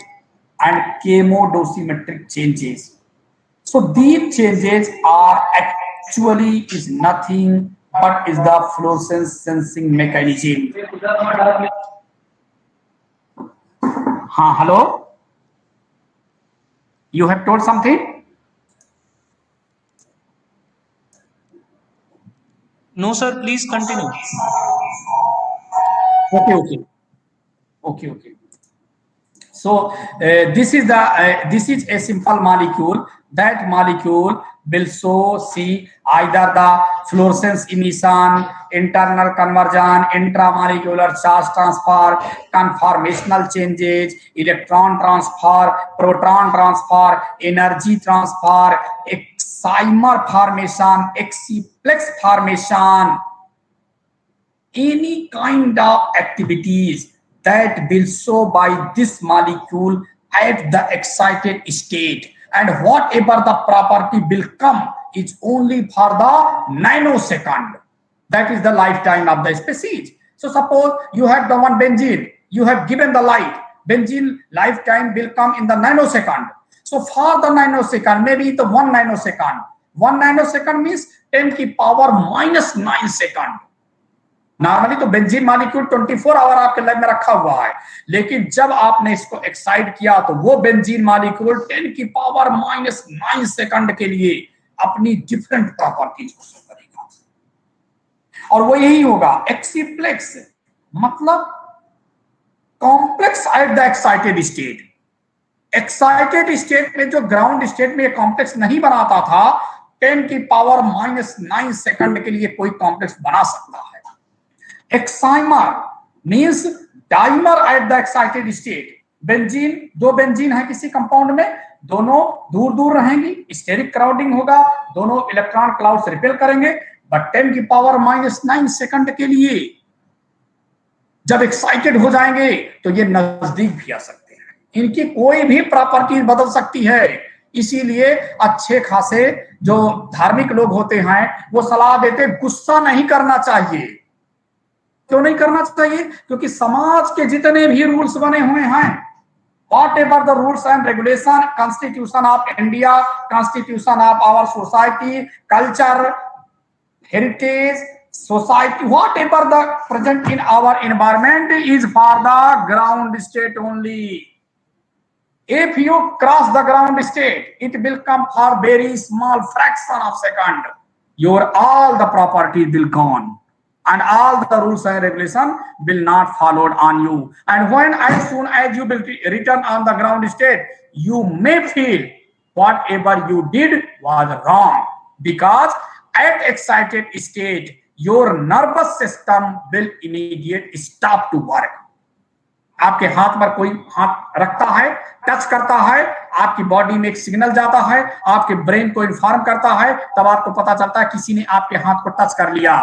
and chemodosimetric changes. So these changes are actually is nothing but is the fluorescence sensing mechanism. Hello. You have told something? No, sir. Please continue. Okay. So this is a simple molecule. That molecule will see either the fluorescence emission, internal conversion, intramolecular charge transfer, conformational changes, electron transfer, proton transfer, energy transfer, excimer formation, exciplex formation, any kind of activities that will show by this molecule at the excited state, and whatever the property will come is only for the nanosecond. That is the lifetime of the species. So suppose you have the one benzene, you have given the light, benzene lifetime will come in the nanosecond. So for the nanosecond, maybe the 1 nanosecond means 10 की power minus 9 second. Normally तो benzene molecule 24 our आपके lab में रखा हुआ है, लेकिन जब आपने इसको एक्साइट किया तो वो बेंजीन मॉलिक्यूल 10 की पावर माइनस 9 सेकंड के लिए अपनी डिफरेंट प्रॉपर्टीज को शो करेगा। और वो यही होगा एक्सीप्लेक्स, मतलब complex eight the excited state. Excited state में जो ग्राउंड स्टेट में ये कॉम्प्लेक्स नहीं बनाता था, 10 की पावर माइनस 9 सेकंड के लिए कोई कॉम्प्लेक्स बना सकता है। Excimer means dimer eight the excited state. Benzene, दो बेंजीन है किसी कंपाउंड में, दोनों दूर दूर रहेंगी, स्टेरिक क्राउडिंग होगा, दोनों इलेक्ट्रॉन क्लाउड्स रिपेल करेंगे, बट 10 की पावर माइनस 9 सेकंड के लिए जब एक्साइटेड हो जाएंगे तो ये नजदीक भी आ सकते हैं। इनकी कोई भी प्रॉपर्टी बदल सकती है। इसीलिए अच्छे खासे जो धार्मिक लोग होते हैं वो सलाह देते गुस्सा नहीं करना चाहिए। क्यों नहीं करना चाहिए? क्योंकि समाज के जितने भी रूल्स बने हुए हैं, whatever the rules and regulation, constitution of India, constitution of our society, culture, heritage, society, whatever the present in our environment is for the ground state only. If you cross the ground state, it will come for very small fraction of second. Your all the property will gone, and all the rules and regulation will not followed on you. And when as soon as you will return on the ground state, you may feel whatever you did was wrong, because at excited state your nervous system will immediate stop to work. आपके हाथ पर कोई हाथ रखता है, touch करता है, आपकी बॉडी में एक सिग्नल जाता है, आपके ब्रेन को इन्फॉर्म करता है, तब आपको पता चलता है किसी ने आपके हाथ को टच कर लिया।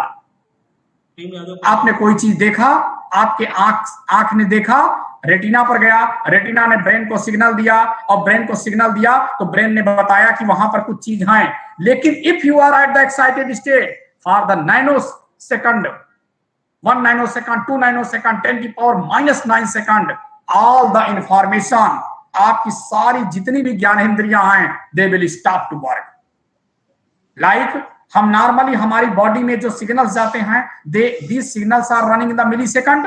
आपने कोई चीज देखा, आपके आंख ने देखा, रेटिना पर गया, रेटिना ने ब्रेन को सिग्नल दिया, और ब्रेन को सिग्नल दिया तो ब्रेन ने बताया कि वहां पर कुछ चीज है। लेकिन if you are at the excited state for the nanosecond, 1 nanosecond, 2 nanosecond, 10 की power minus 9 second, all the information, आपकी सारी जितनी भी ज्ञानेंद्रियां हैं, they will stop to work. Like हम नॉर्मली हमारी बॉडी में जो सिग्नल्स जाते हैं, these signals are running in the millisecond,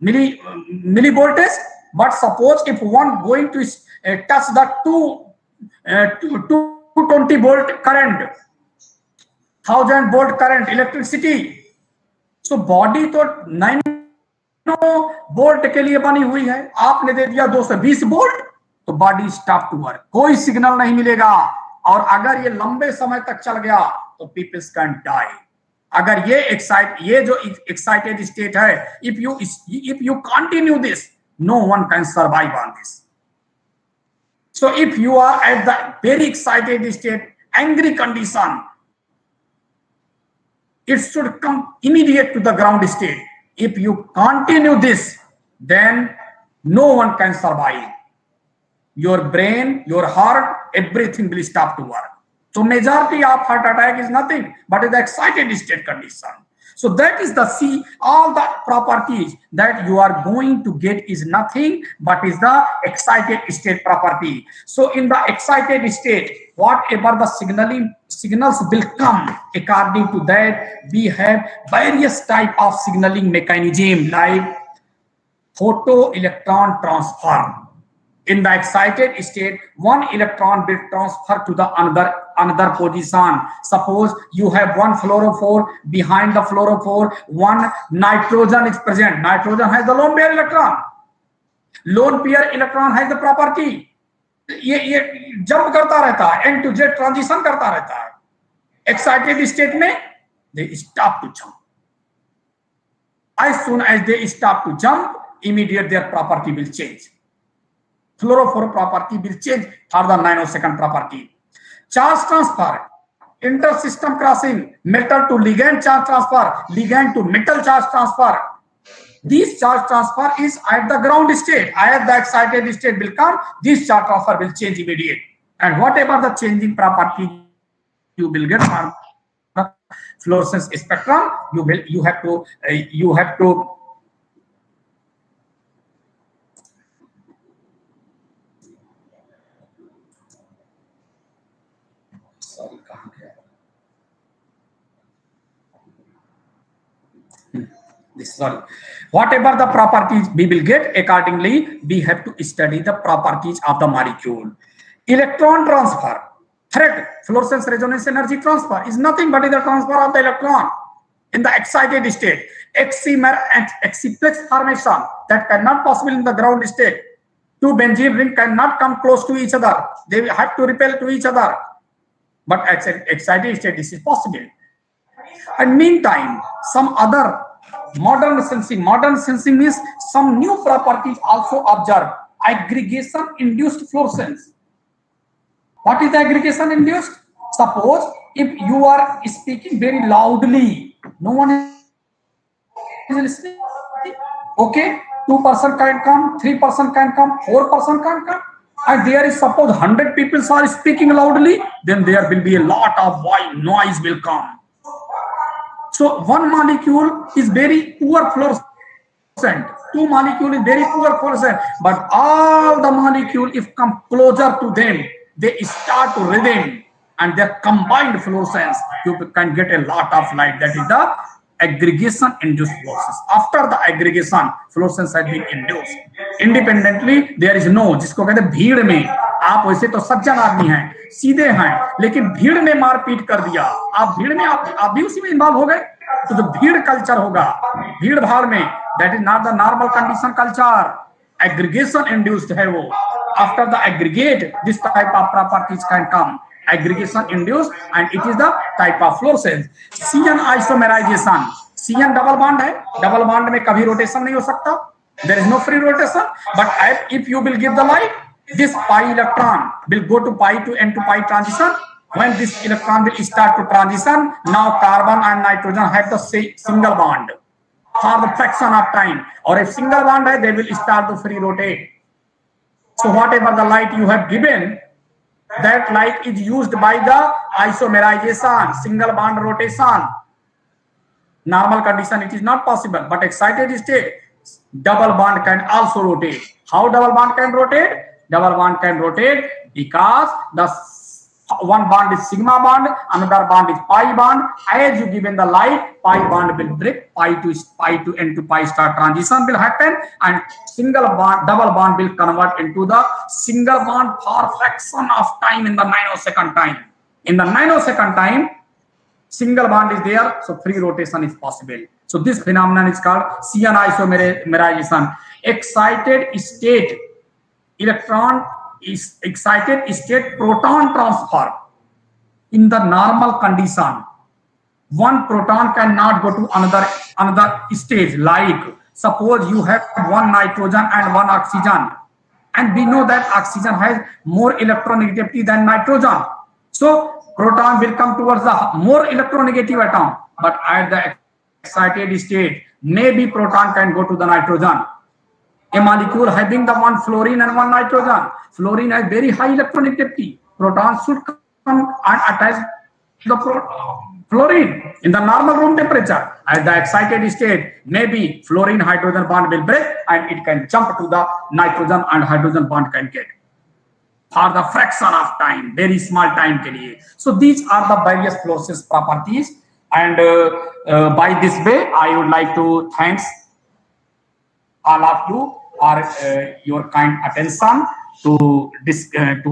milli voltage. But suppose if one going to touch the 220 volt current, 1000 volt current, electricity, so body तो 9 volt के लिए बनी हुई है, आपने दे दिया 220 वोल्ट, तो बॉडी स्टॉप टू वर्क, कोई सिग्नल नहीं मिलेगा। और अगर ये लंबे समय तक चल गया तो पीपल्स कैन डाई। अगर ये जो एक्साइटेड स्टेट है, if you continue this, no one can survive on this. So if you are at the very excited state, angry condition, it should come immediate to the ground state. If you continue this, then no one can survive. Your brain, your heart, everything will stop to work. So majority of heart attack is nothing but the excited state condition. So that is all the properties that you are going to get is nothing but is the excited state property. So in the excited state, whatever the signals will come, according to that we have various type of signaling mechanism like photoelectron transfer. In the excited state, one electron will transfer to the another position. Suppose you have one fluorophore, behind the fluorophore one nitrogen is present. Nitrogen has the lone pair electron. Lone pair electron has the property, ये jump करता रहता है, N to Z transition करता रहता है. Excited state में they stop to jump. As soon as they stop to jump, immediately their property will change. Fluorophore property will change for the nanosecond property. Charge transfer, intersystem crossing, metal to ligand charge transfer, ligand to metal charge transfer. This charge transfer is at the ground state. As the excited state will come, this charge transfer will change immediately. And whatever the changing property you will get from the fluorescence spectrum, you have to whatever the properties we will get, accordingly we have to study the properties of the molecule. Electron transfer, thread fluorescence resonance energy transfer is nothing but the transfer of the electron in the excited state. Exciplex formation that cannot possible in the ground state. Two benzene ring cannot come close to each other, they have to repel to each other, but at excited state this is possible. And meantime, some other modern sensing is some new properties also observed. Aggregation induced fluorescence. What is the aggregation induced? Suppose if you are speaking very loudly, no one is listening. Okay, 2% can come, 3% can come, 4% can come, and there is suppose 100 people are speaking loudly, then there will be a lot of noise will come. So one molecule is very poor fluorescent, two molecule is very poor fluorescent, but all the molecule if come closer to them, they start to rhythm and their combined fluorescence, you can get a lot of light. That is the aggregation induced fluorescence. After the aggregation, fluorescence has been induced. Independently, there is no, जिसको कहते हैं भीड़ में, आप वैसे तो सज्जन आदमी हैं, सीधे हैं, लेकिन भीड़ ने मारपीट कर दिया, आप भीड़ में आप भी उसी में इन्वॉल्व हो गए, तो जो भीड़ कल्चर होगा, भीड़ भाड़ में, that is not the normal condition culture. Aggregation induced है वो. After the aggregate, this type of properties can come. Aggregation induced, and it is the type of fluorescence. CN isomerization. CN double bond है, double bond में कभी rotation नहीं हो सकता. There is no free rotation. But if you will give the light, this pi electron will go to pi to n to pi transition. When this electron will start to transition, now carbon and nitrogen have the single bond for the fraction of time. Or if single bond hai, they will start to free rotate. So whatever the light you have given, that light is used by the isomerization, single bond rotation. Normal condition it is not possible, but excited state, double bond can also rotate. How double bond can rotate? Double bond can rotate because the one bond is sigma bond, another bond is pi bond. As you given the light, pi bond will break, pi to n to pi star transition will happen, and single bond, double bond will convert into the single bond for fraction of time in the nanosecond time. In the nanosecond time, single bond is there, so free rotation is possible. So this phenomenon is called CN isomerization. Excited state electron is excited state proton transfer. In the normal condition, one proton cannot go to another stage. Like suppose you have one nitrogen and one oxygen, and we know that oxygen has more electronegativity than nitrogen, so proton will come towards the more electronegative atom. But at the excited state, maybe proton can go to the nitrogen. A molecule having the one fluorine and one nitrogen, fluorine has very high electronegativity, proton should come and attach the fluorine in the normal room temperature. At the excited state, maybe fluorine hydrogen bond will break and it can jump to the nitrogen and hydrogen bond can get for the fraction of time, very small time ke liye. So these are the various fluorescence properties, and by this way I would like to thanks all of you for your kind attention. to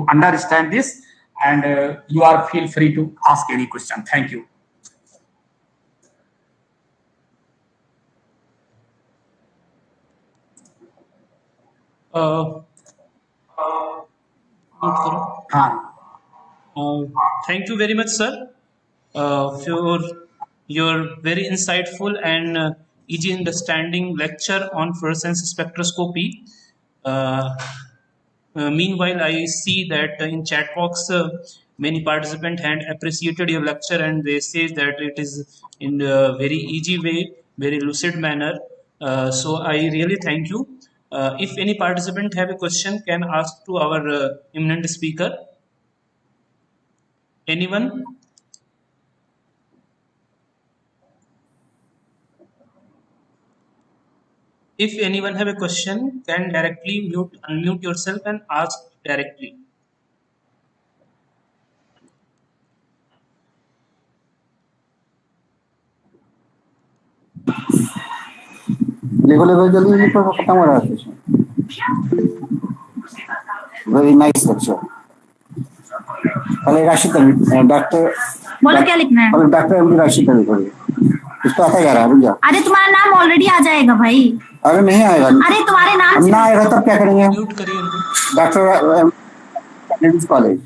understand this, and you are feel free to ask any question. Thank you. Thank you very much, sir, for your very insightful and easy understanding lecture on fluorescence spectroscopy. Meanwhile, I see that in chat box, many participants had appreciated your lecture, and they say that it is in a very easy way, very lucid manner. So I really thank you. If any participant have a question, can ask to our eminent speaker. Anyone? If anyone have a question, can directly unmute yourself and ask directly. Very nice lecture. राशि doctor बोलो क्या लिखना है? Doctor MD राशि इसको आता जा रहा है भैया। अरे तुम्हारा नाम ऑलरेडी आ जाएगा भाई। अरे नहीं आएगा। अरे तुम्हारे नाम ना आएगा तब क्या करेंगे? म्यूट करिए doctor college.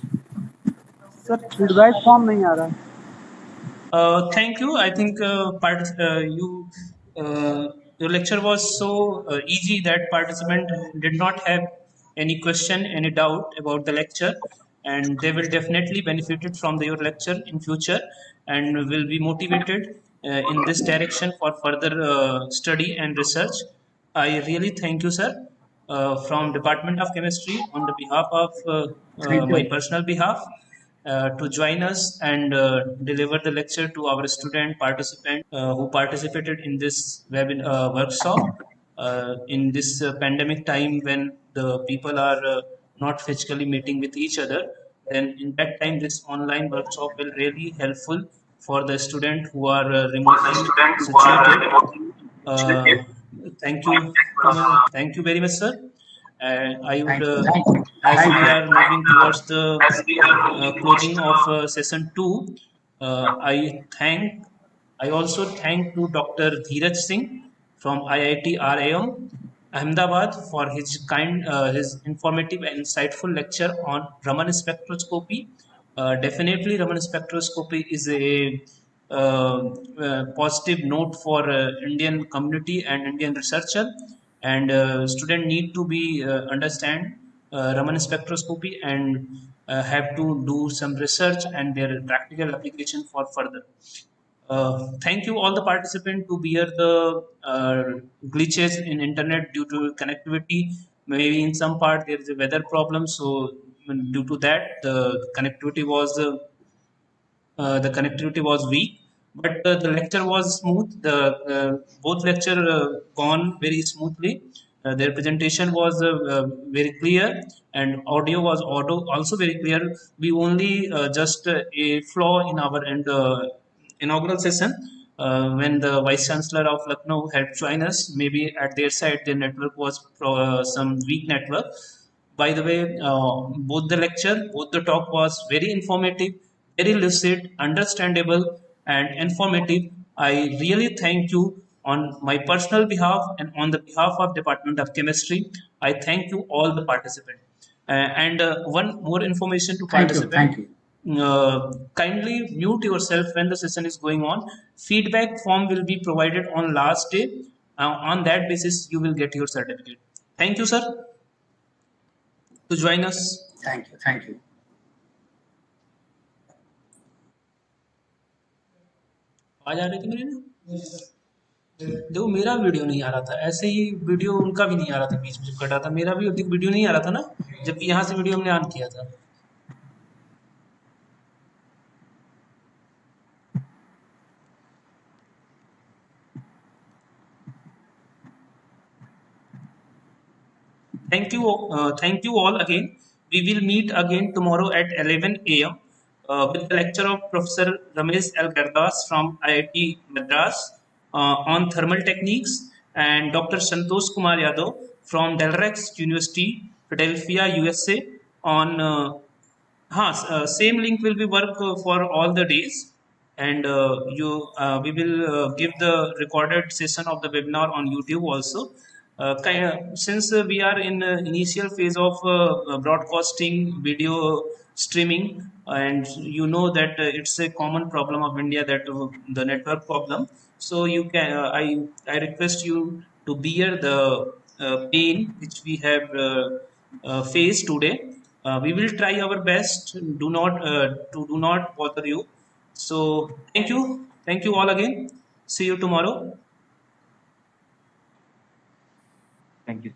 Sir feedback form नहीं आ रहा। Thank you. I think your lecture was so easy that participant did not have any question, any doubt about the lecture, and they will definitely benefited from your lecture in future and will be motivated in this direction for further study and research. I really thank you, sir, from Department of Chemistry on the behalf of my personal behalf. To join us and deliver the lecture to our student participant who participated in this workshop in this pandemic time when the people are not physically meeting with each other. Then in that time, this online workshop will really helpful for the student who are remotely situated. Thank you very much, sir. I would, as we are moving towards the closing of session 2, I also thank to Dr. Dheeraj Singh from IIT RAM Ahmedabad for his his informative and insightful lecture on Raman spectroscopy. Definitely, Raman spectroscopy is a positive note for Indian community and Indian researcher, and student need to be understand Raman spectroscopy and have to do some research and their practical application for further. Thank you all the participants to bear the glitches in internet due to connectivity. Maybe in some part there is a weather problem, so due to that the connectivity was weak. But the lecture was smooth. The both lecture gone very smoothly. Their presentation was very clear, and audio was also very clear. We only just a flaw in our inaugural session when the Vice Chancellor of Lucknow had joined us. Maybe at their side, their network was some weak network. By the way, both the talk was very informative, very lucid, understandable, and informative. I really thank you on my personal behalf and on the behalf of Department of Chemistry. I thank you all the participants. And one more information to participants. Thank you. Kindly mute yourself when the session is going on. Feedback form will be provided on last day. On that basis, you will get your certificate. Thank you, sir, to join us. Thank you. Thank you. आवाज आ रही थी मेरी ना? देखो मेरा video नहीं आ रहा था, ऐसे ही वीडियो उनका भी नहीं आ रहा था, बीच में कटा था, मेरा भी वीडियो नहीं आ रहा था ना, जबकि यहाँ से वीडियो हमने ऑन किया था. Thank you all again. We will meet again tomorrow at 11 a.m. With the lecture of Professor Ramesh L. Gardas from IIT Madras on thermal techniques, and Dr. Santosh Kumar Yadav from Delrex University Philadelphia, USA on same link will be work for all the days, and we will give the recorded session of the webinar on YouTube also. Since we are in initial phase of broadcasting video streaming, and you know that it's a common problem of India, that the network problem. So you can I request you to bear the pain which we have faced today. We will try our best. Do not bother you. So thank you all again. See you tomorrow. Thank you.